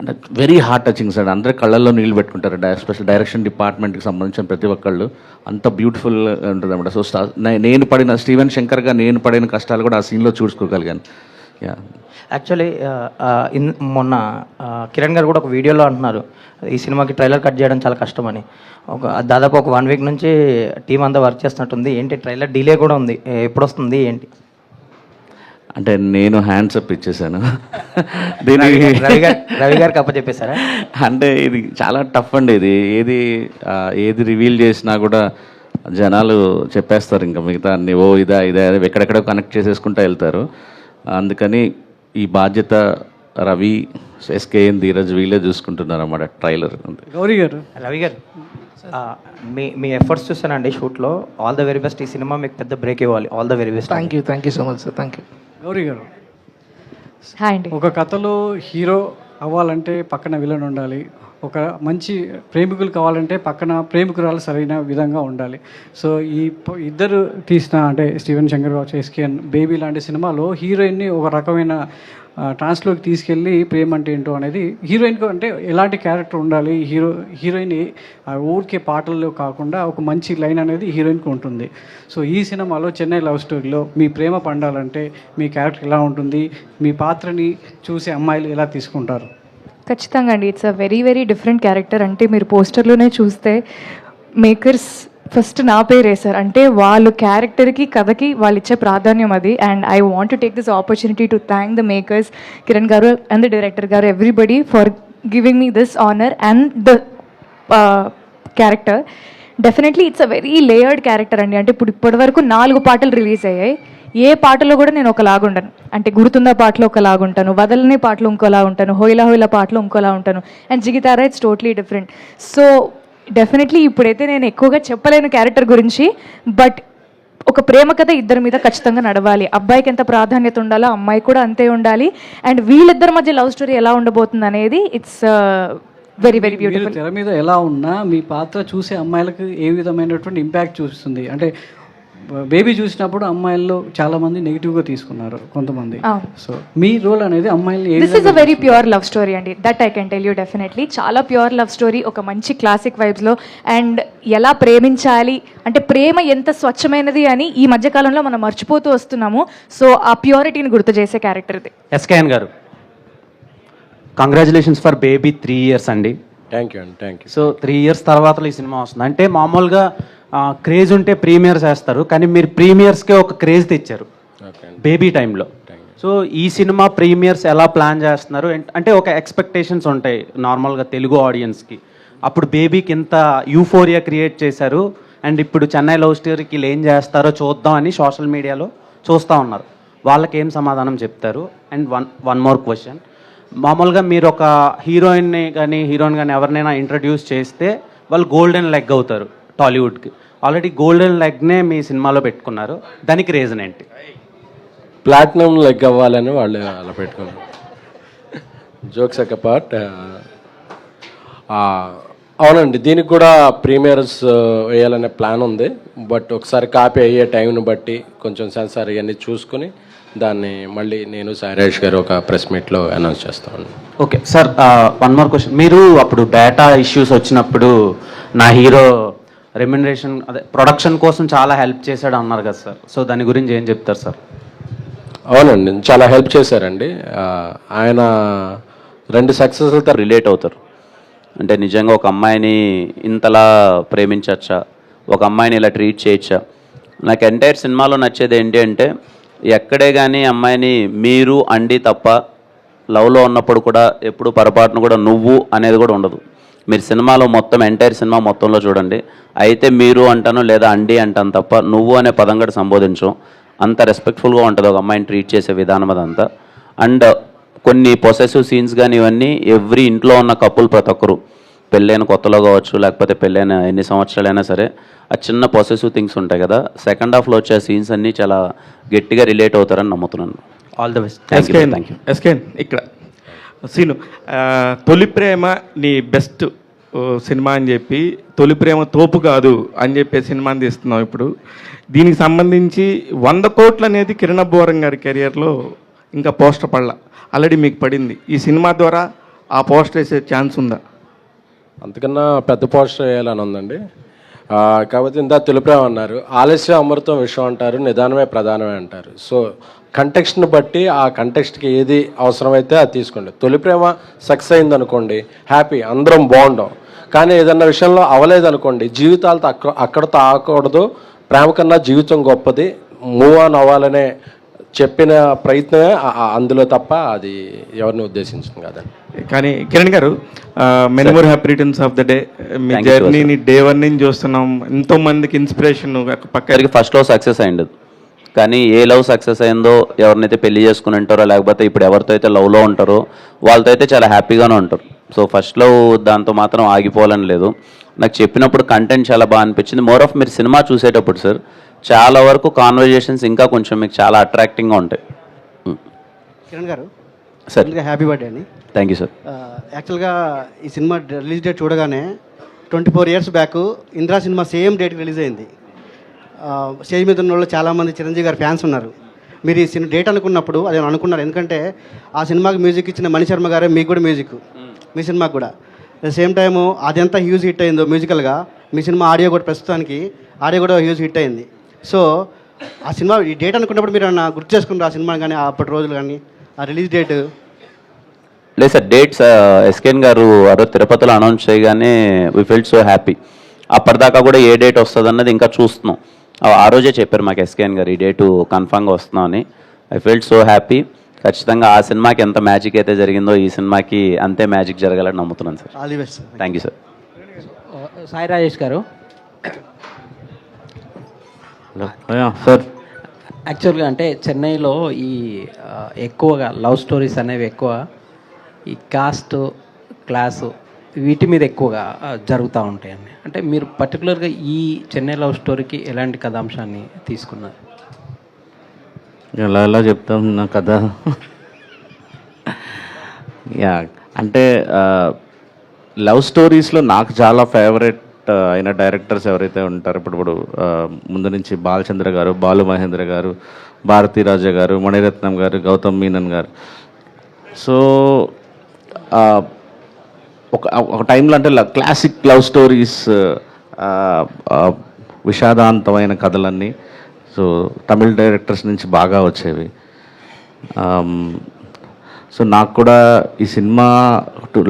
అంటే వెరీ హార్ట్ టచింగ్ సార్. అందరి కళ్ళల్లో నీళ్ళు పెట్టుకుంటారు, ఎస్పెషల్ డైరెక్షన్ డిపార్ట్మెంట్కి సంబంధించిన ప్రతి ఒక్కళ్ళు. అంత బ్యూటిఫుల్ ఉంటుంది అనమాట. సో నేను పడిన స్టీవెన్ శంకర్గా నేను పడిన కష్టాలు కూడా ఆ సీన్లో చూసుకోగలిగాను. యా, యాక్చువల్లీ మొన్న కిరణ్ గారు కూడా ఒక వీడియోలో అంటున్నారు ఈ సినిమాకి ట్రైలర్ కట్ చేయడం చాలా కష్టమని. దాదాపు ఒక 1 వీక్ నుంచి టీం అంతా వర్క్ చేస్తున్నట్టుంది. ఏంటి ట్రైలర్ డిలే కూడా ఉంది, ఎప్పుడు వస్తుంది ఏంటి? అంటే నేను హ్యాండ్స్ అప్ ఇచ్చేసాను రవి గారికి అప్పచెప్పేశారా? అంటే ఇది చాలా టఫ్ అండి. ఇది ఏది రివీల్ చేసినా కూడా జనాలు చెప్పేస్తారు ఇంకా మిగతా అన్ని ఇదే ఎక్కడెక్కడో కనెక్ట్ చేసేసుకుంటూ వెళ్తారు. అందుకని ఈ బాధ్యత రవి, ఎస్కేఎన్, ధీరజ్ వీళ్ళే చూసుకుంటున్నారు అన్నమాట ట్రైలర్. గౌరీ గారు, రవి గారు, మీ ఎఫర్ట్స్ చూసానండి షూట్లో. All the very best. ఈ సినిమా మీకు పెద్ద బ్రేక్ ఇవ్వాలి. All the very best. Thank you so much sir. Thank you. Gauri garu, hi అండి. ఒక కథలో హీరో అవ్వాలంటే పక్కన విలన్ ఉండాలి, ఒక మంచి ప్రేమికులు కావాలంటే పక్కన ప్రేమికురాలు సరైన విధంగా ఉండాలి. సో ఈ ఇద్దరు తీసిన అంటే స్టీవెన్ శంకర్ కావచ్చు, ఎస్కేఎన్, బేబీ లాంటి సినిమాలో హీరోయిన్ని ఒక రకమైన ట్రాన్స్లోకి తీసుకెళ్ళి ప్రేమ అంటే ఏంటో అనేది హీరోయిన్కి అంటే ఎలాంటి క్యారెక్టర్ ఉండాలి, హీరోయిన్ ఊరికే పాటల్లో కాకుండా ఒక మంచి లైన్ అనేది హీరోయిన్కి ఉంటుంది. సో ఈ సినిమాలో చెన్నై లవ్ స్టోరీలో మీ ప్రేమ పండాలంటే మీ క్యారెక్టర్ ఎలా ఉంటుంది, మీ పాత్రని చూసి అమ్మాయిలు ఎలా తీసుకుంటారు? ఖచ్చితంగా అండి, it's a very very different character. అంటే మీరు పోస్టర్లోనే చూస్తే మేకర్స్ ఫస్ట్ నా పేరు వేశారు. అంటే వాళ్ళు క్యారెక్టర్కి, కథకి వాళ్ళు ఇచ్చే ప్రాధాన్యం అది. And I want to take this opportunity to thank the makers, Kiran గారు అండ్ ద డైరెక్టర్ గారు, everybody for giving me this honour and the character. Definitely it's a very layered character అండి. అంటే ఇప్పటి వరకు 4 పాటలు రిలీజ్ అయ్యాయి. ఏ పాటలో కూడా నేను ఒకలాగుంటాను. అంటే గుర్తుందా పాటలో ఒకలాగుంటాను, వదలనే పాటలో ఇంకోలా ఉంటాను, హోయిలా హోయిలా పాటలో ఇంకోలా ఉంటాను, అండ్ జిగితారా it's totally different. So definitely ఇప్పుడైతే నేను ఎక్కువగా చెప్పలేను క్యారెక్టర్ గురించి. బట్ ఒక ప్రేమ కథ ఇద్దరి మీద ఖచ్చితంగా నడవాలి. అబ్బాయికి ఎంత ప్రాధాన్యత ఉండాలో అమ్మాయి కూడా అంతే ఉండాలి. అండ్ వీళ్ళిద్దరి మధ్య లవ్ స్టోరీ ఎలా ఉండబోతుంది అనేది ఇట్స్ వెరీ వెరీ బ్యూటిఫుల్. తెర మీద ఎలా ఉన్నా మీ పాత్ర చూసే అమ్మాయిలకు ఏ విధమైనటువంటి ఇంపాక్ట్ చూస్తుంది? అంటే బేబీ చూసినప్పుడు అమ్మాయిల్లో చాలా మంది నెగిటివ్గా తీసుకున్నారు కొంతమంది. సో మీ రోల్ అనేది అమ్మాయిల్ని this is a very pure love story అండి. That I can tell you definitely. చాలా ప్యూర్ లవ్ స్టోరీ, ఒక మంచి క్లాసిక్ వైబ్స్లో. అండ్ ఎలా ప్రేమించాలి అంటే ప్రేమ ఎంత స్వచ్ఛమైనది అని ఈ మధ్యకాలంలో మనం మర్చిపోతూ వస్తున్నాము. సో ఆ ప్యూరిటీని గుర్తు చేసే క్యారెక్టర్ ఇది. ఎస్కేఎన్ గారు, కంగ్రాచులేషన్స్ ఫర్ బేబీ 3 years అండి. థ్యాంక్ యూ అండి. Thank you. సో 3 years తర్వాత ఈ సినిమా వస్తుంది. అంటే మామూలుగా క్రేజ్ ఉంటే ప్రీమియర్స్ వేస్తారు, కానీ మీరు ప్రీమియర్స్కే ఒక క్రేజ్ తెచ్చారు బేబీ టైంలో. సో ఈ సినిమా ప్రీమియర్స్ ఎలా ప్లాన్ చేస్తున్నారు? అంటే ఒక ఎక్స్పెక్టేషన్స్ ఉంటాయి నార్మల్గా తెలుగు ఆడియన్స్కి. అప్పుడు బేబీకి ఇంత యూఫోరియా క్రియేట్ చేశారు, అండ్ ఇప్పుడు చెన్నై లవ్ స్టోరీకి ఏం చేస్తారో చూద్దాం అని సోషల్ మీడియాలో చూస్తూ ఉన్నారు. వాళ్ళకి ఏం సమాధానం చెప్తారు? అండ్ వన్ మోర్ క్వశ్చన్, మామూలుగా మీరు ఒక హీరోయిన్ కానీ ఎవరినైనా ఇంట్రడ్యూస్ చేస్తే వాళ్ళు గోల్డెన్ లెగ్ అవుతారు టాలీవుడ్కి. ఆల్రెడీ గోల్డెన్ లెగ్నే మీ సినిమాలో పెట్టుకున్నారు, దానికి రీజన్ ఏంటి? ప్లాటినం లెగ్ అవ్వాలని వాళ్ళు అలా పెట్టుకున్నారు. జోక్స్ ఒక పార్ట్. అవునండి, దీనికి కూడా ప్రీమియర్స్ వేయాలనే ప్లాన్ ఉంది. బట్ ఒకసారి కాపీ అయ్యే టైంని బట్టి కొంచెం సెన్సార్ ఇవన్నీ చూసుకుని దాన్ని మళ్ళీ నేను సాయిరాజ్ గారు ఒక ప్రెస్ మీట్లో అనౌన్స్ చేస్తాను. Okay sir, one more question. మీరు అప్పుడు డేటా ఇష్యూస్ వచ్చినప్పుడు నా హీరో రెమ్యునరేషన్ ప్రొడక్షన్ కోసం చాలా హెల్ప్ చేశాడు అన్నారు కదా సార్. సో దాని గురించి ఏం చెప్తారు సార్? అవునండి, చాలా హెల్ప్ చేశారండి. ఆయన 2 సక్సెస్లతో రిలేట్ అవుతారు. అంటే నిజంగా ఒక అమ్మాయిని ఇంతలా ప్రేమించచ్చా, ఒక అమ్మాయిని ఇలా ట్రీట్ చేయొచ్చా? నాకు ఎంటైర్ సినిమాలో నచ్చేది ఏంటి అంటే ఎక్కడే కానీ అమ్మాయిని మీరు అండి తప్ప లవ్లో ఉన్నప్పుడు కూడా ఎప్పుడు పొరపాటును కూడా నువ్వు అనేది కూడా ఉండదు. మీరు సినిమాలో మొత్తం ఎంటైర్ సినిమా మొత్తంలో చూడండి, అయితే మీరు అంటాను లేదా అండి అంటాను తప్ప నువ్వు అనే పదం కూడా సంబోధించం. అంత రెస్పెక్ట్ఫుల్గా ఉంటుంది ఒక అమ్మాయిని ట్రీట్ చేసే విధానం అదంతా. అండ్ కొన్ని పొసెసివ్ సీన్స్ కానీ ఇవన్నీ ఎవ్రీ ఇంట్లో ఉన్న కపుల్ ప్రతి ఒక్కరు పెళ్ళైన కొత్తలో కావచ్చు లేకపోతే పెళ్ళైన ఎన్ని సంవత్సరాలైనా సరే ఆ చిన్న పొసెసివ్ థింగ్స్ ఉంటాయి కదా, సెకండ్ హాఫ్లో వచ్చే సీన్స్ అన్నీ చాలా గట్టిగా రిలేట్ అవుతారని నమ్ముతున్నాను. All the best. Thank you. ఎస్కేన్ ఇక్కడ సీను, తొలి ప్రేమ నీ బెస్ట్ సినిమా అని చెప్పి తొలి ప్రేమ తోపు కాదు అని చెప్పే సినిమాని తీస్తున్నాం ఇప్పుడు. దీనికి సంబంధించి 100 కోట్లు అనేది కిరణ్ అబ్బవరం గారి కెరియర్లో ఇంకా పోస్టర్ పడలా, ఆల్రెడీ మీకు పడింది. ఈ సినిమా ద్వారా ఆ పోస్టర్ వేసే ఛాన్స్ ఉందా? అంతకన్నా పెద్ద పోస్టర్ వేయాలని ఉందండి. కాకపోతే ఇంత తెలుపురా అన్నారు, ఆలస్యం అమృతం విషయం అంటారు, నిదానమే ప్రధానమే అంటారు. సో కంటెక్స్ట్ని బట్టి ఆ కంటెక్స్ట్కి ఏది అవసరమైతే అది తీసుకోండి. తొలి ప్రేమ సక్సెస్ అయింది అనుకోండి, హ్యాపీ, అందరం బాగుంటాం. కానీ ఏదన్నా విషయంలో అవ్వలేదు అనుకోండి, జీవితాలతో అక్కడతో ఆగకూడదు, ప్రేమ కన్నా జీవితం గొప్పది, మూవ్ ఆన్ అవ్వాలనే చెప్పిన ప్రయత్నమే అందులో తప్ప అది ఎవరిని ఉద్దేశించింది కాదండి. కానీ కిరణ్ గారు, many more happy returns of the day. మీ జర్నీని డే 1 నుంచి చూస్తున్నాం, ఎంతో మందికి ఇన్స్పిరేషన్. పక్కకి ఫస్ట్ లవ్ సక్సెస్ అయింది, కానీ ఏ లవ్ సక్సెస్ అయిందో, ఎవరినైతే పెళ్లి చేసుకుని ఉంటారో, లేకపోతే ఇప్పుడు ఎవరితో అయితే లవ్లో ఉంటారో వాళ్ళతో అయితే చాలా హ్యాపీగానే ఉంటారు. సో ఫస్ట్ లవ్ దాంతో మాత్రం ఆగిపోవాలని లేదు. నాకు చెప్పినప్పుడు కంటెంట్ చాలా బాగా అనిపించింది. మోర్ ఆఫ్ మీరు సినిమా చూసేటప్పుడు సార్ చాలా వరకు కాన్వర్జేషన్స్ ఇంకా కొంచెం మీకు చాలా అట్రాక్టింగ్గా ఉంటాయి. కిరణ్ గారు సార్, హ్యాపీ బర్త్డే అండి. Thank you sir. యాక్చువల్గా ఈ సినిమా రిలీజ్ డేట్ చూడగానే 24 years back Indra cinema same డేట్కి రిలీజ్ అయింది. స్టేజ్ మీద ఉన్న వాళ్ళు చాలామంది చిరంజీవి గారి ఫ్యాన్స్ ఉన్నారు. మీరు ఈ సినిమా డేట్ అనుకున్నప్పుడు అదే అనుకున్నారు, ఎందుకంటే ఆ సినిమాకి మ్యూజిక్ ఇచ్చిన మణిశర్మ గారే మీకు కూడా మ్యూజిక్, మీ సినిమాకి కూడా. అట్ ద సేమ్ టైము అదెంత హ్యూజ్ హిట్ అయిందో మ్యూజికల్గా, మీ సినిమా ఆడియో కూడా ప్రస్తుతానికి ఆడియో కూడా హ్యూజ్ హిట్ అయింది. సో ఆ సినిమా ఈ డేట్ అనుకున్నప్పుడు మీరు ఏమన్నా గుర్తు చేసుకున్నారు ఆ సినిమా కానీ, అప్పటి రోజులు కానీ, ఆ రిలీజ్ డేట్? లేదు సార్, డేట్స్ ఎస్కేన్ గారు అరో తిరుపతిలో అనౌన్స్ చేయగానే వీ ఫెల్ట్ సో హ్యాపీ. అప్పటిదాకా కూడా ఏ డేట్ వస్తుంది అన్నది ఇంకా చూస్తున్నాం. ఆ రోజే చెప్పారు మాకు ఎస్కేన్ గారు, ఈ డేటు కన్ఫామ్గా వస్తున్నాం అని. I felt so happy. ఖచ్చితంగా ఆ సినిమాకి ఎంత మ్యాజిక్ అయితే జరిగిందో ఈ సినిమాకి అంతే మ్యాజిక్ జరగాలని నమ్ముతున్నాను sir. All the best sir. Thank you sir. Sai Rajesh గారు, సార్ యాక్చువల్గా అంటే చెన్నైలో ఈ ఎక్కువగా లవ్ స్టోరీస్ అనేవి ఎక్కువ ఈ కాస్ట్ క్లాసు వీటి మీద ఎక్కువగా జరుగుతూ ఉంటాయండి. అంటే మీరు పర్టికులర్గా ఈ చెన్నై లవ్ స్టోరీకి ఎలాంటి కథాంశాన్ని తీసుకున్నారు? ఎలా చెప్తాం నా కథ? యా, అంటే లవ్ స్టోరీస్లో నాకు చాలా ఫేవరెట్ అయిన డైరెక్టర్స్ ఎవరైతే ఉంటారో, ఇప్పుడు ముందు నుంచి బాలచంద్ర గారు, బాలు మహేంద్ర గారు, భారతీరాజా గారు, మణిరత్నం గారు, గౌతమ్ మీనన్ గారు. సో ఒక టైంలో అంటే క్లాసిక్ లవ్ స్టోరీస్, విషాదాంతమైన కథలన్నీ సో తమిళ డైరెక్టర్స్ నుంచి బాగా వచ్చేవి. సో నాకు కూడా ఈ cinema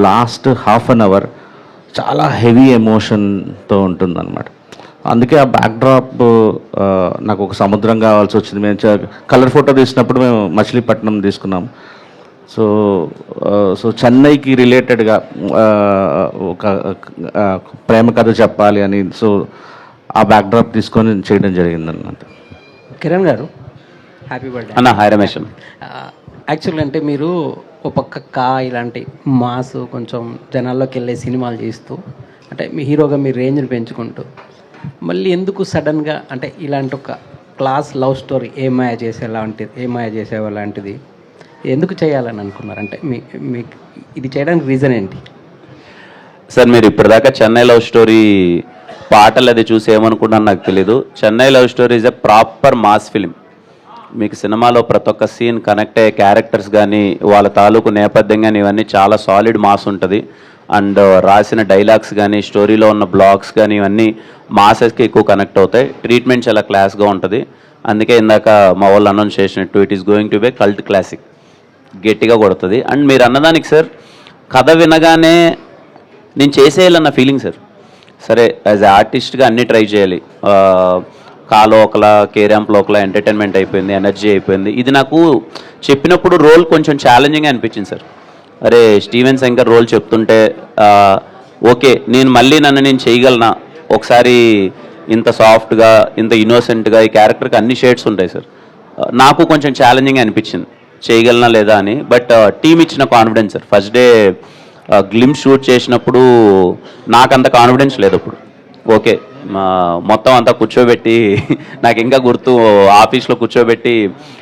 last half an hour చాలా హెవీ ఎమోషన్తో ఉంటుందన్నమాట. అందుకే ఆ బ్యాక్డ్రాప్ నాకు ఒక సముద్రం కావాల్సి వచ్చింది. మేము కలర్ ఫోటో తీసినప్పుడు మేము మచిలీపట్నం తీసుకున్నాం. సో చెన్నైకి రిలేటెడ్గా ఒక ప్రేమ కథ చెప్పాలి అని సో ఆ బ్యాక్డ్రాప్ తీసుకొని చేయడం జరిగింది అన్నమాట. కిరణ్ గారు, హ్యాపీ బర్త్డే అన్న. హాయ్ రమేష్. యాక్చువల్గా అంటే మీరు ఒక పక్క ఇలాంటి మాస్ కొంచెం జనాల్లోకి వెళ్ళే సినిమాలు చేస్తూ, అంటే మీ హీరోగా మీ రేంజ్ని పెంచుకుంటూ, మళ్ళీ ఎందుకు సడన్గా అంటే ఇలాంటి ఒక క్లాస్ లవ్ స్టోరీ ఏమాయ చేసేవా లాంటిది ఎందుకు చేయాలని అనుకున్నారు? అంటే మీకు ఇది చేయడానికి రీజన్ ఏంటి? సార్, మీరు ఇప్పటిదాకా చెన్నై లవ్ స్టోరీ పాటలు అది చూసి ఏమనుకున్నాను నాకు తెలీదు. Chennai love story is a proper mass film. మీకు సినిమాలో ప్రతి ఒక్క సీన్ కనెక్ట్ అయ్యే క్యారెక్టర్స్ కానీ, వాళ్ళ తాలూకు నేపథ్యం కానీ, ఇవన్నీ చాలా సాలిడ్ మాస్ ఉంటుంది. అండ్ రాసిన డైలాగ్స్ కానీ, స్టోరీలో ఉన్న బ్లాగ్స్ కానీ, ఇవన్నీ మాసెస్కి ఎక్కువ కనెక్ట్ అవుతాయి. ట్రీట్మెంట్ చాలా క్లాస్గా ఉంటుంది. అందుకే ఇందాక మా వాళ్ళు అనౌన్స్ చేసినట్టు it is going to be cult classic, గట్టిగా కొడుతుంది. అండ్ మీరు అన్నదానికి సార్, కథ వినగానే నేను చేసేయాలన్న ఫీలింగ్ సార్. సరే, యాజ్ ఎ ఆర్టిస్ట్గా అన్నీ ట్రై చేయాలి. కాలో ఒకలా, కేరాంప్లో ఒకలా ఎంటర్టైన్మెంట్ అయిపోయింది, ఎనర్జీ అయిపోయింది. ఇది నాకు చెప్పినప్పుడు రోల్ కొంచెం ఛాలెంజింగ్ అనిపించింది సార్. అరే, స్టీవెన్ శంకర్ రోల్ చెప్తుంటే ఓకే, నేను మళ్ళీ నన్ను నేను చేయగలనా, ఒకసారి ఇంత సాఫ్ట్గా, ఇంత ఇన్నోసెంట్గా ఈ క్యారెక్టర్కి అన్ని షేడ్స్ ఉంటాయి సార్. నాకు కొంచెం ఛాలెంజింగ్ అనిపించింది, చేయగలనా లేదా అని. బట్ టీమ్ ఇచ్చిన confidence sir. First day glimpse shoot చేసినప్పుడు నాకంత కాన్ఫిడెన్స్ లేదు. అప్పుడు ఓకే, మొత్తం అంతా కూర్చోబెట్టి, నాకు ఇంకా గుర్తు ఆఫీస్లో కూర్చోబెట్టి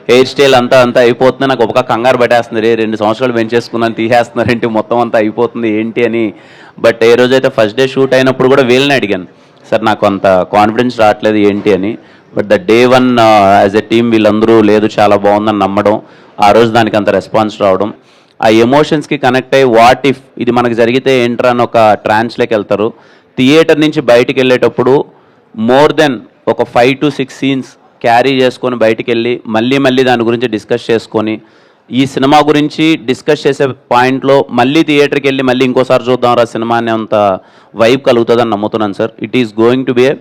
హెయిర్ స్టైల్ అంతా అయిపోతుంది. నాకు ఒక కంగారు పట్టేస్తుంది, 2 సంవత్సరాలు పెంచేసుకున్నాను, తీసేస్తున్నారేంటి, మొత్తం అంతా అయిపోతుంది ఏంటి అని. బట్ ఏ రోజైతే ఫస్ట్ డే షూట్ అయినప్పుడు కూడా వీళ్ళని అడిగాను, సార్ నాకు అంత కాన్ఫిడెన్స్ రావట్లేదు ఏంటి అని. But the day 1 as a team వీళ్ళందరూ లేదు చాలా బాగుందని నమ్మడం, ఆ రోజు దానికి అంత రెస్పాన్స్ రావడం, ఆ ఎమోషన్స్కి కనెక్ట్ అయ్యి వాట్ ఇఫ్ ఇది మనకు జరిగితే ఏంట్రా అని ఒక ట్రాన్స్లోకి వెళ్తారు. థియేటర్ నుంచి బయటికి వెళ్ళేటప్పుడు మోర్ దెన్ ఒక 5 to 6 సీన్స్ క్యారీ చేసుకొని బయటికి వెళ్ళి మళ్ళీ దాని గురించి డిస్కస్ చేసుకొని ఈ సినిమా గురించి డిస్కస్ చేసే పాయింట్లో మళ్ళీ థియేటర్కి వెళ్ళి మళ్ళీ ఇంకోసారి చూద్దాం రా సినిమా అనే అంత వైబ్ కలుగుతుందని నమ్ముతున్నాను sir. It is going to be a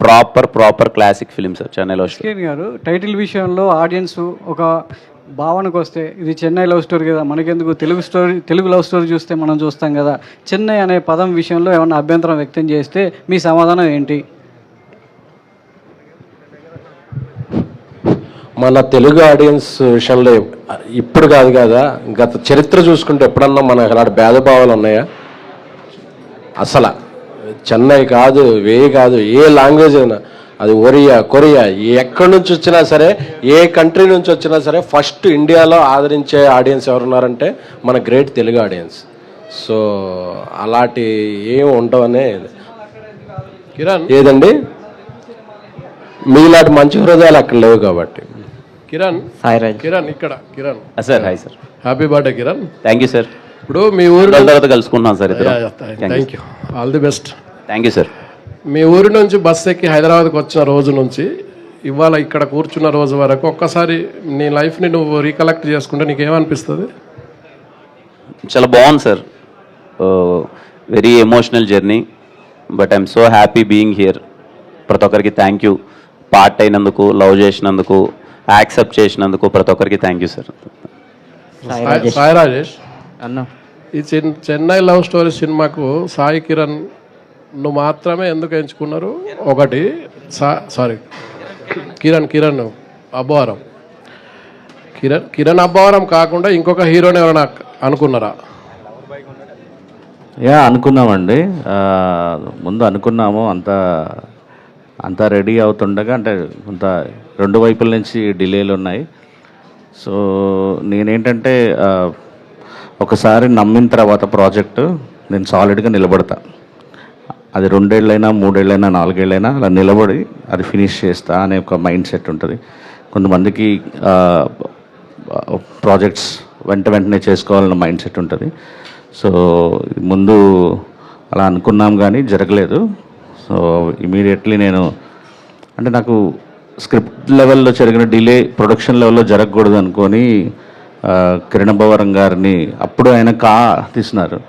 proper classic film sir Chennai love story గారు. టైటిల్ విషయంలో ఆడియన్స్ ఒక భావనకు వస్తే ఇది చెన్నై లవ్ స్టోరీ కదా, మనకెందుకు తెలుగు లవ్ స్టోరీ చూస్తే మనం చూస్తాం కదా, చెన్నై అనే పదం విషయంలో ఏమన్నా అభ్యంతరం వ్యక్తం చేస్తే మీ సమాధానం ఏంటి? మన తెలుగు ఆడియన్స్ విషయంలో ఇప్పుడు కాదు కదా, గత చరిత్ర చూసుకుంటే ఎప్పుడన్నా మనకు అలాంటి భేదభావాలు ఉన్నాయా? అసలు చెన్నై కాదు, కాదు, ఏ లాంగ్వేజ్ అయినా, అది కొరియా ఎక్కడి నుంచి వచ్చినా సరే, ఏ కంట్రీ నుంచి వచ్చినా సరే, ఫస్ట్ ఇండియాలో ఆదరించే ఆడియన్స్ ఎవరున్నారంటే మన గ్రేట్ తెలుగు ఆడియన్స్. సో అలాంటి ఏం ఉండవనే కిరణ్ ఏదండి, మీలాంటి మంచి హృదయాలు అక్కడ లేవు కాబట్టి. కిరణ్ ఇక్కడ Kiran sir. Hi sir, happy birthday Kiran. Thank you sir. ఇప్పుడు మీ ఊరు తర్వాత కలుసుకుంటున్నాం sir. Thank you, all the best. Thank you sir. మీ ఊరి నుంచి బస్సు ఎక్కి హైదరాబాద్కి వచ్చిన రోజు నుంచి ఇవాళ ఇక్కడ కూర్చున్న రోజు వరకు ఒక్కసారి నీ లైఫ్ని నువ్వు రీకలెక్ట్ చేసుకుంటే నీకేమనిపిస్తుంది? చాలా బాగుంది sir, very emotional journey, but I'm so happy being here. ప్రతి ఒక్కరికి థ్యాంక్ యూ, పార్ట్ అయినందుకు, లవ్ చేసినందుకు, యాక్సెప్ట్ చేసినందుకు ప్రతి ఒక్కరికి thank you sir. Sai Rajesh అన్న, ఈ చెన్నై లవ్ స్టోరీ సినిమాకు సాయి కిరణ్ నువ్వు మాత్రమే ఎందుకు ఎంచుకున్నారు? ఒకటి కిరణ్ అబ్బవరం, కిరణ్ అబ్బవరం కాకుండా ఇంకొక హీరోని ఎవరైనా అనుకున్నారా? అనుకున్నామండి, ముందు అనుకున్నాము. అంతా రెడీ అవుతుండగా అంటే కొంత 2 వైపుల నుంచి డిలేలు ఉన్నాయి. సో నేనేంటంటే ఒకసారి నమ్మిన తర్వాత ప్రాజెక్టు నేను సాలిడ్గా నిలబడతా. అది 2 ఏళ్ళైనా 3 ఏళ్ళైనా 4 ఏళ్ళైనా అలా నిలబడి అది ఫినిష్ చేస్తా అనే ఒక మైండ్ సెట్ ఉంటుంది. కొంతమందికి ప్రాజెక్ట్స్ వెంటనే చేసుకోవాలన్న మైండ్ సెట్ ఉంటుంది. సో ముందు అలా అనుకున్నాం కానీ జరగలేదు. సో ఇమీడియట్లీ నేను అంటే నాకు స్క్రిప్ట్ లెవెల్లో జరిగిన డిలే ప్రొడక్షన్ లెవెల్లో జరగకూడదు అనుకొని కిరణ్ అబ్బవరం గారిని అప్పుడు ఆయన తీసినారు.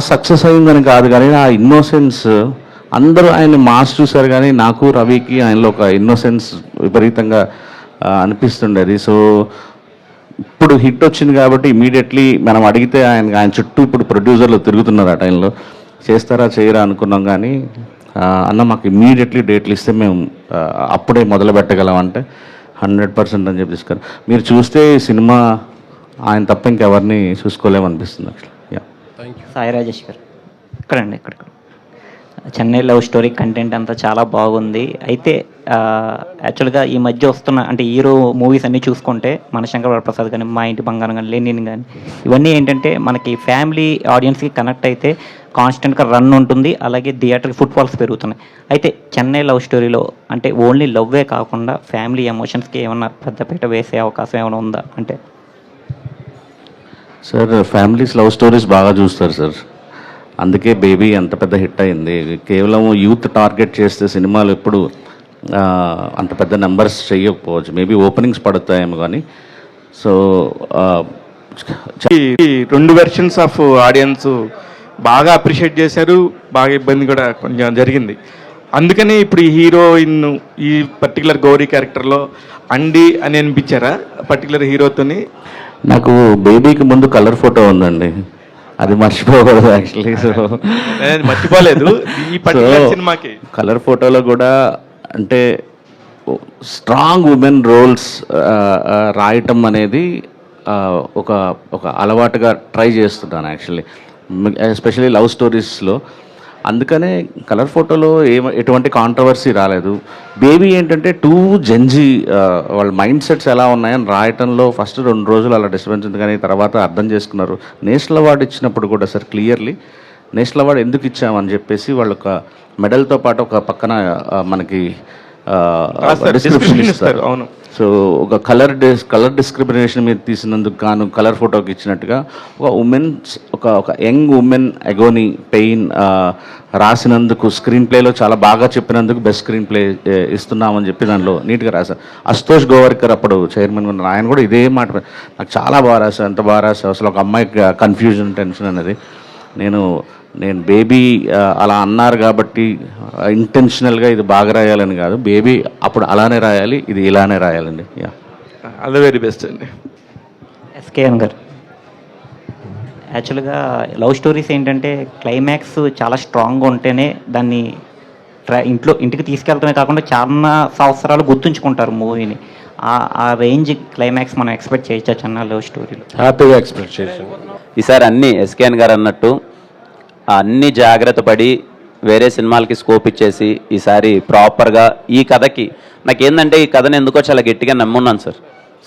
సక్సెస్ అయిందని కాదు కానీ ఆ ఇన్నోసెన్స్, అందరూ ఆయన మాస్ చూశారు కానీ నాకు రవికి ఆయనలో ఒక ఇన్నోసెన్స్ విపరీతంగా అనిపిస్తుండేది. సో ఇప్పుడు హిట్ వచ్చింది కాబట్టి ఇమీడియట్లీ మనం అడిగితే ఆయన చుట్టూ ఇప్పుడు ప్రొడ్యూసర్లు తిరుగుతున్నారు. ఆ టైంలో చేస్తారా చేయరా అనుకున్నాం కానీ అన్న మాకు ఇమ్మీడియట్లీ డేట్లు ఇస్తే మేము అప్పుడే మొదలు పెట్టగలం అంటే 100% అని చెప్పి తీసుకున్నారు. మీరు చూస్తే ఈ సినిమా ఆయన తప్ప ఇంకెవరిని చూసుకోలేమనిపిస్తుంది. సాయి రాజేష్ గారు ఇక్కడ చెన్నై లవ్ స్టోరీ కంటెంట్ అంతా చాలా బాగుంది. అయితే యాక్చువల్గా ఈ మధ్య వస్తున్న అంటే హీరో మూవీస్ అన్నీ చూసుకుంటే మన శంకర్ వరప్రసాద్ కానీ, మా ఇంటి బంగారం కానీ, లెనిన్ కానీ, ఇవన్నీ ఏంటంటే మనకి ఫ్యామిలీ ఆడియన్స్కి కనెక్ట్ అయితే కాన్స్టెంట్గా రన్ ఉంటుంది, అలాగే థియేటర్కి ఫుట్ఫాల్స్ పెరుగుతున్నాయి. అయితే చెన్నై లవ్ స్టోరీలో అంటే ఓన్లీ లవ్వే కాకుండా ఫ్యామిలీ ఎమోషన్స్కి ఏమన్నా పెద్దపీట వేసే అవకాశం ఏమైనా ఉందా? అంటే సార్ ఫ్యామిలీస్ లవ్ స్టోరీస్ బాగా చూస్తారు సార్, అందుకే బేబీ అంత పెద్ద హిట్ అయింది. కేవలం యూత్ టార్గెట్ చేస్తే సినిమాలు ఎప్పుడు అంత పెద్ద నెంబర్స్ చేయకపోవచ్చు, మేబీ ఓపెనింగ్స్ పడతాయేమో కానీ. సో 2 వెర్షన్స్ ఆఫ్ ఆడియన్స్ బాగా అప్రిషియేట్ చేశారు, బాగా ఇబ్బంది కూడా కొంచెం జరిగింది. అందుకని ఇప్పుడు ఈ హీరోయిన్ ఈ పర్టికులర్ గౌరీ క్యారెక్టర్లో అండి అని అనిపించారా పర్టికులర్ హీరోతోని? నాకు బేబీకి ముందు కలర్ ఫోటో ఉందండి, అది మర్చిపోకూడదు యాక్చువల్లీ. సో మర్చిపోలేదు ఈ పర్టికులర్ సినిమాకి. కలర్ ఫోటోలో కూడా అంటే స్ట్రాంగ్ ఉమెన్ రోల్స్ రాయటం అనేది ఒక అలవాటుగా ట్రై చేస్తున్నాను యాక్చువల్లీ, ఎస్పెషల్లీ లవ్ స్టోరీస్లో. అందుకనే కలర్ ఫోటోలో ఎటువంటి కాంట్రవర్సీ రాలేదు. బేబీ ఏంటంటే జెన్జీ వాళ్ళ మైండ్ సెట్స్ ఎలా ఉన్నాయని రాయటంలో ఫస్ట్ 2 రోజులు అలా డిస్టర్బెన్స్ ఉంది, కానీ తర్వాత అర్థం చేసుకున్నారు. నేషనల్ అవార్డు ఇచ్చినప్పుడు కూడా సార్ క్లియర్లీ నేషనల్ అవార్డు ఎందుకు ఇచ్చామని చెప్పేసి వాళ్ళు ఒక మెడల్తో పాటు ఒక పక్కన మనకి డిస్క్రిప్షన్ ఇస్తారు. అవును. సో ఒక కలర్ డిస్క్రిమినేషన్ మీరు తీసినందుకు గాను కలర్ ఫోటోకి ఇచ్చినట్టుగా ఒక యంగ్ ఉమెన్ అగోని పెయిన్ రాసినందుకు స్క్రీన్ ప్లేలో చాలా బాగా చెప్పినందుకు బెస్ట్ స్క్రీన్ ప్లే ఇస్తున్నామని చెప్పి దానిలో నీట్గా రాశారు. అశుతోష్ గోవర్కర్ అప్పుడు చైర్మన్ ఉన్నారు, ఆయన కూడా ఇదే మాట నాకు చాలా బాగా రాశారు, ఎంత బాగా రాశారు అసలు ఒక అమ్మాయికి కన్ఫ్యూజన్ టెన్షన్ అనేది. నేను బేబీ అలా అన్నారు కాబట్టి ఇంటెన్షనల్గా ఇది బాగా రాయాలని కాదు, బేబీ అప్పుడు అలానే రాయాలి, ఇది ఇలానే రాయాలండి. యా, అది వెరీ బెస్ట్ అండి. ఎస్కేఎన్ గారు, యాక్చువల్గా లవ్ స్టోరీస్ ఏంటంటే క్లైమాక్స్ చాలా స్ట్రాంగ్గా ఉంటేనే దాన్ని ఇంటికి తీసుకెళ్తమే కాకుండా చాలా సంవత్సరాలు గుర్తుంచుకుంటారు మూవీని. ఆ రేంజ్ క్లైమాక్స్ మనం ఎక్స్పెక్ట్ చేయొచ్చా చిన్న లవ్ స్టోరీలో? హ్యాపీగా ఎక్స్పెక్ట్ చేసాను. ఈసారి అన్నీ ఎస్కేఎన్ గారు అన్నట్టు అన్ని జాగ్రత్త పడి వేరే సినిమాలకి స్కోప్ ఇచ్చేసి ఈసారి ప్రాపర్గా ఈ కథకి నాకేందంటే ఈ కథని ఎందుకో చాలా గట్టిగా నమ్మున్నాను సార్.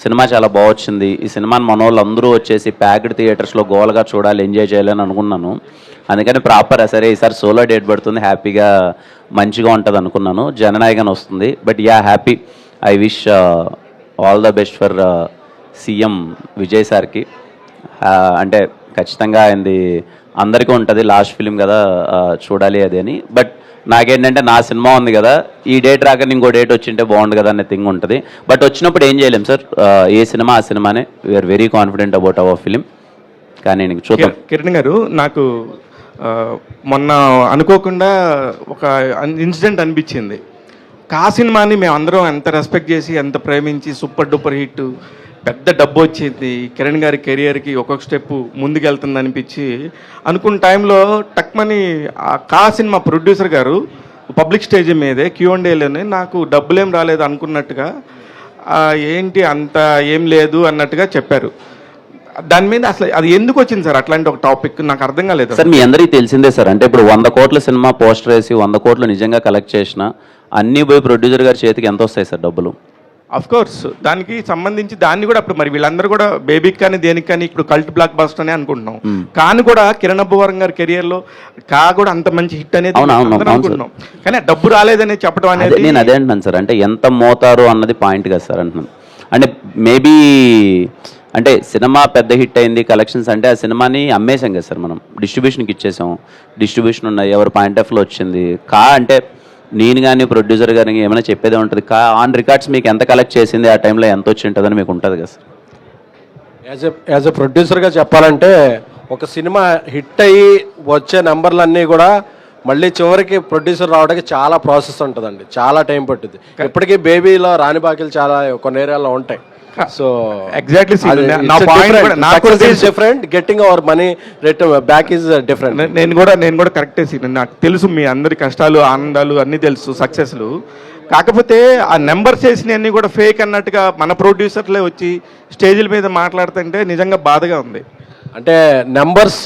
సినిమా చాలా బాగొచ్చింది, ఈ సినిమాని మన వాళ్ళు అందరూ వచ్చేసి ప్యాక్డ్ థియేటర్స్లో గోల్గా చూడాలి, ఎంజాయ్ చేయాలని అనుకున్నాను. అందుకని ప్రాపర్ సరే ఈసారి సోలో డేట్ పడుతుంది, హ్యాపీగా మంచిగా ఉంటుంది అనుకున్నాను. జననాయకన్ వస్తుంది. But yeah, happy. I wish all the best for CM Vijay సార్కి. అంటే ఖచ్చితంగా ఆయనది అందరికీ ఉంటుంది, లాస్ట్ ఫిలిం కదా, చూడాలి అది అని. బట్ నాకేంటంటే నా సినిమా ఉంది కదా, ఈ డేట్ రాక ఇంకో డేట్ వచ్చింటే బాగుండు కదా అనే థింగ్ ఉంటుంది. బట్ వచ్చినప్పుడు ఏం చేయలేం సార్, ఏ సినిమా ఆ సినిమానే. We are very confident about our film. కానీ నీకు చూద్దాం. కిరణ్ గారు, నాకు మొన్న అనుకోకుండా ఒక ఇన్సిడెంట్ అనిపించింది. కా సినిమాని మేము అందరం ఎంత రెస్పెక్ట్ చేసి ఎంత ప్రేమించి సూపర్ డూపర్ హిట్, పెద్ద డబ్బు వచ్చింది, కిరణ్ గారి కెరియర్కి ఒక్కొక్క స్టెప్ ముందుకెళ్తుంది అనిపించి అనుకున్న టైంలో టక్మని ఆ కా సినిమా ప్రొడ్యూసర్ గారు పబ్లిక్ స్టేజ్ మీదే Q&Aలోనే నాకు డబ్బులేం రాలేదు అనుకున్నట్టుగా, ఏంటి అంత ఏం లేదు అన్నట్టుగా చెప్పారు. దాని మీద అసలు అది ఎందుకు వచ్చింది సార్ అట్లాంటి ఒక టాపిక్? నాకు అర్థం కాలేదు సార్. మీ అందరికీ తెలిసిందే సార్, అంటే ఇప్పుడు 100 కోట్ల సినిమా పోస్టర్ వేసి 100 కోట్లు నిజంగా కలెక్ట్ చేసిన అన్నీ పోయి ప్రొడ్యూసర్ గారి చేతికి ఎంత వస్తాయి సార్ డబ్బులు? అఫ్ కోర్స్ దానికి సంబంధించి దాన్ని కూడా అప్పుడు మరి వీళ్ళందరూ కూడా బేబీకి కానీ దేనికి కానీ ఇప్పుడు కల్ట్ బ్లాక్ బస్టర్ అనే అనుకుంటున్నాం. కానీ కూడా కిరణ్ అబ్బవరం గారి కెరియర్ లో కా కూడా అంత మంచి హిట్ అనేది అనుకుంటున్నాం. కానీ డబ్బు రాలేదని చెప్పడం అనేది నేను అదే అంటున్నాను సార్. అంటే ఎంత మోతారు అన్నది పాయింట్ కదా సార్ అంటున్నాను. అంటే మేబీ అంటే సినిమా పెద్ద హిట్ అయింది, కలెక్షన్స్ అంటే ఆ సినిమాని అమ్మేసాం కదా సార్, మనం డిస్ట్రిబ్యూషన్కి ఇచ్చేసాం. డిస్ట్రిబ్యూషన్ ఉన్నాయి, ఎవరి పాయింట్ ఆఫ్ లో వచ్చింది. కా అంటే నేను కానీ ప్రొడ్యూసర్ గారికి ఏమైనా చెప్పేదే ఉంటుంది. ఆన్ రికార్డ్స్ మీకు ఎంత కలెక్ట్ చేసింది, ఆ టైంలో ఎంత వచ్చి ఉంటుందని మీకు ఉంటుంది కదా సార్. యాజ్ ఎ ప్రొడ్యూసర్గా చెప్పాలంటే ఒక సినిమా హిట్ అయ్యి వచ్చే నెంబర్లన్నీ కూడా మళ్ళీ చివరికి ప్రొడ్యూసర్ రావడానికి చాలా ప్రాసెస్ ఉంటుందండి, చాలా టైం పట్టుద్ది. ఇప్పటికీ బేబీలో రాని బాకీలు చాలా కొన్ని ఏరియాలో ఉంటాయి. So exactly different, getting our money return back is different. నేను కూడా కరెక్టే సీన్. నాకు తెలుసు మీ అందరి కష్టాలు ఆనందాలు అన్నీ తెలుసు, సక్సెస్లు. కాకపోతే ఆ నెంబర్స్ వేసినవన్నీ కూడా ఫేక్ అన్నట్టుగా మన ప్రొడ్యూసర్లే వచ్చి స్టేజ్ల మీద మాట్లాడుతుంటే నిజంగా బాధగా ఉంది. అంటే నెంబర్స్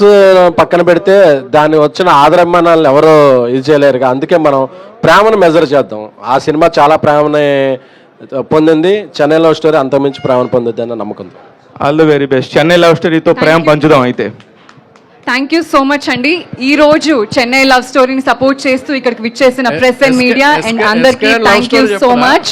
పక్కన పెడితే దాన్ని వచ్చిన ఆదరమానాలను ఎవరు ఇది చేయలేరు. అందుకే మనం ప్రేమను మెజర్ చేద్దాం. ఆ సినిమా చాలా ప్రేమని పొందింది, చెన్నై లవ్ స్టోరీ అంతకుమించి ప్రేమను పొందుద్ది అన్న నమ్మకం. All the very best. Chennai love స్టోరీతో ప్రేమ పంచుదాం అయితే. థ్యాంక్ యూ సో మచ్ అండి. ఈ రోజు చెన్నై లవ్ స్టోరీని సపోర్ట్ చేస్తూ ఇక్కడికి విచ్చేసిన ప్రెస్ అండ్ మీడియా అండ్ అందరికీ థ్యాంక్ యూ సో మచ్.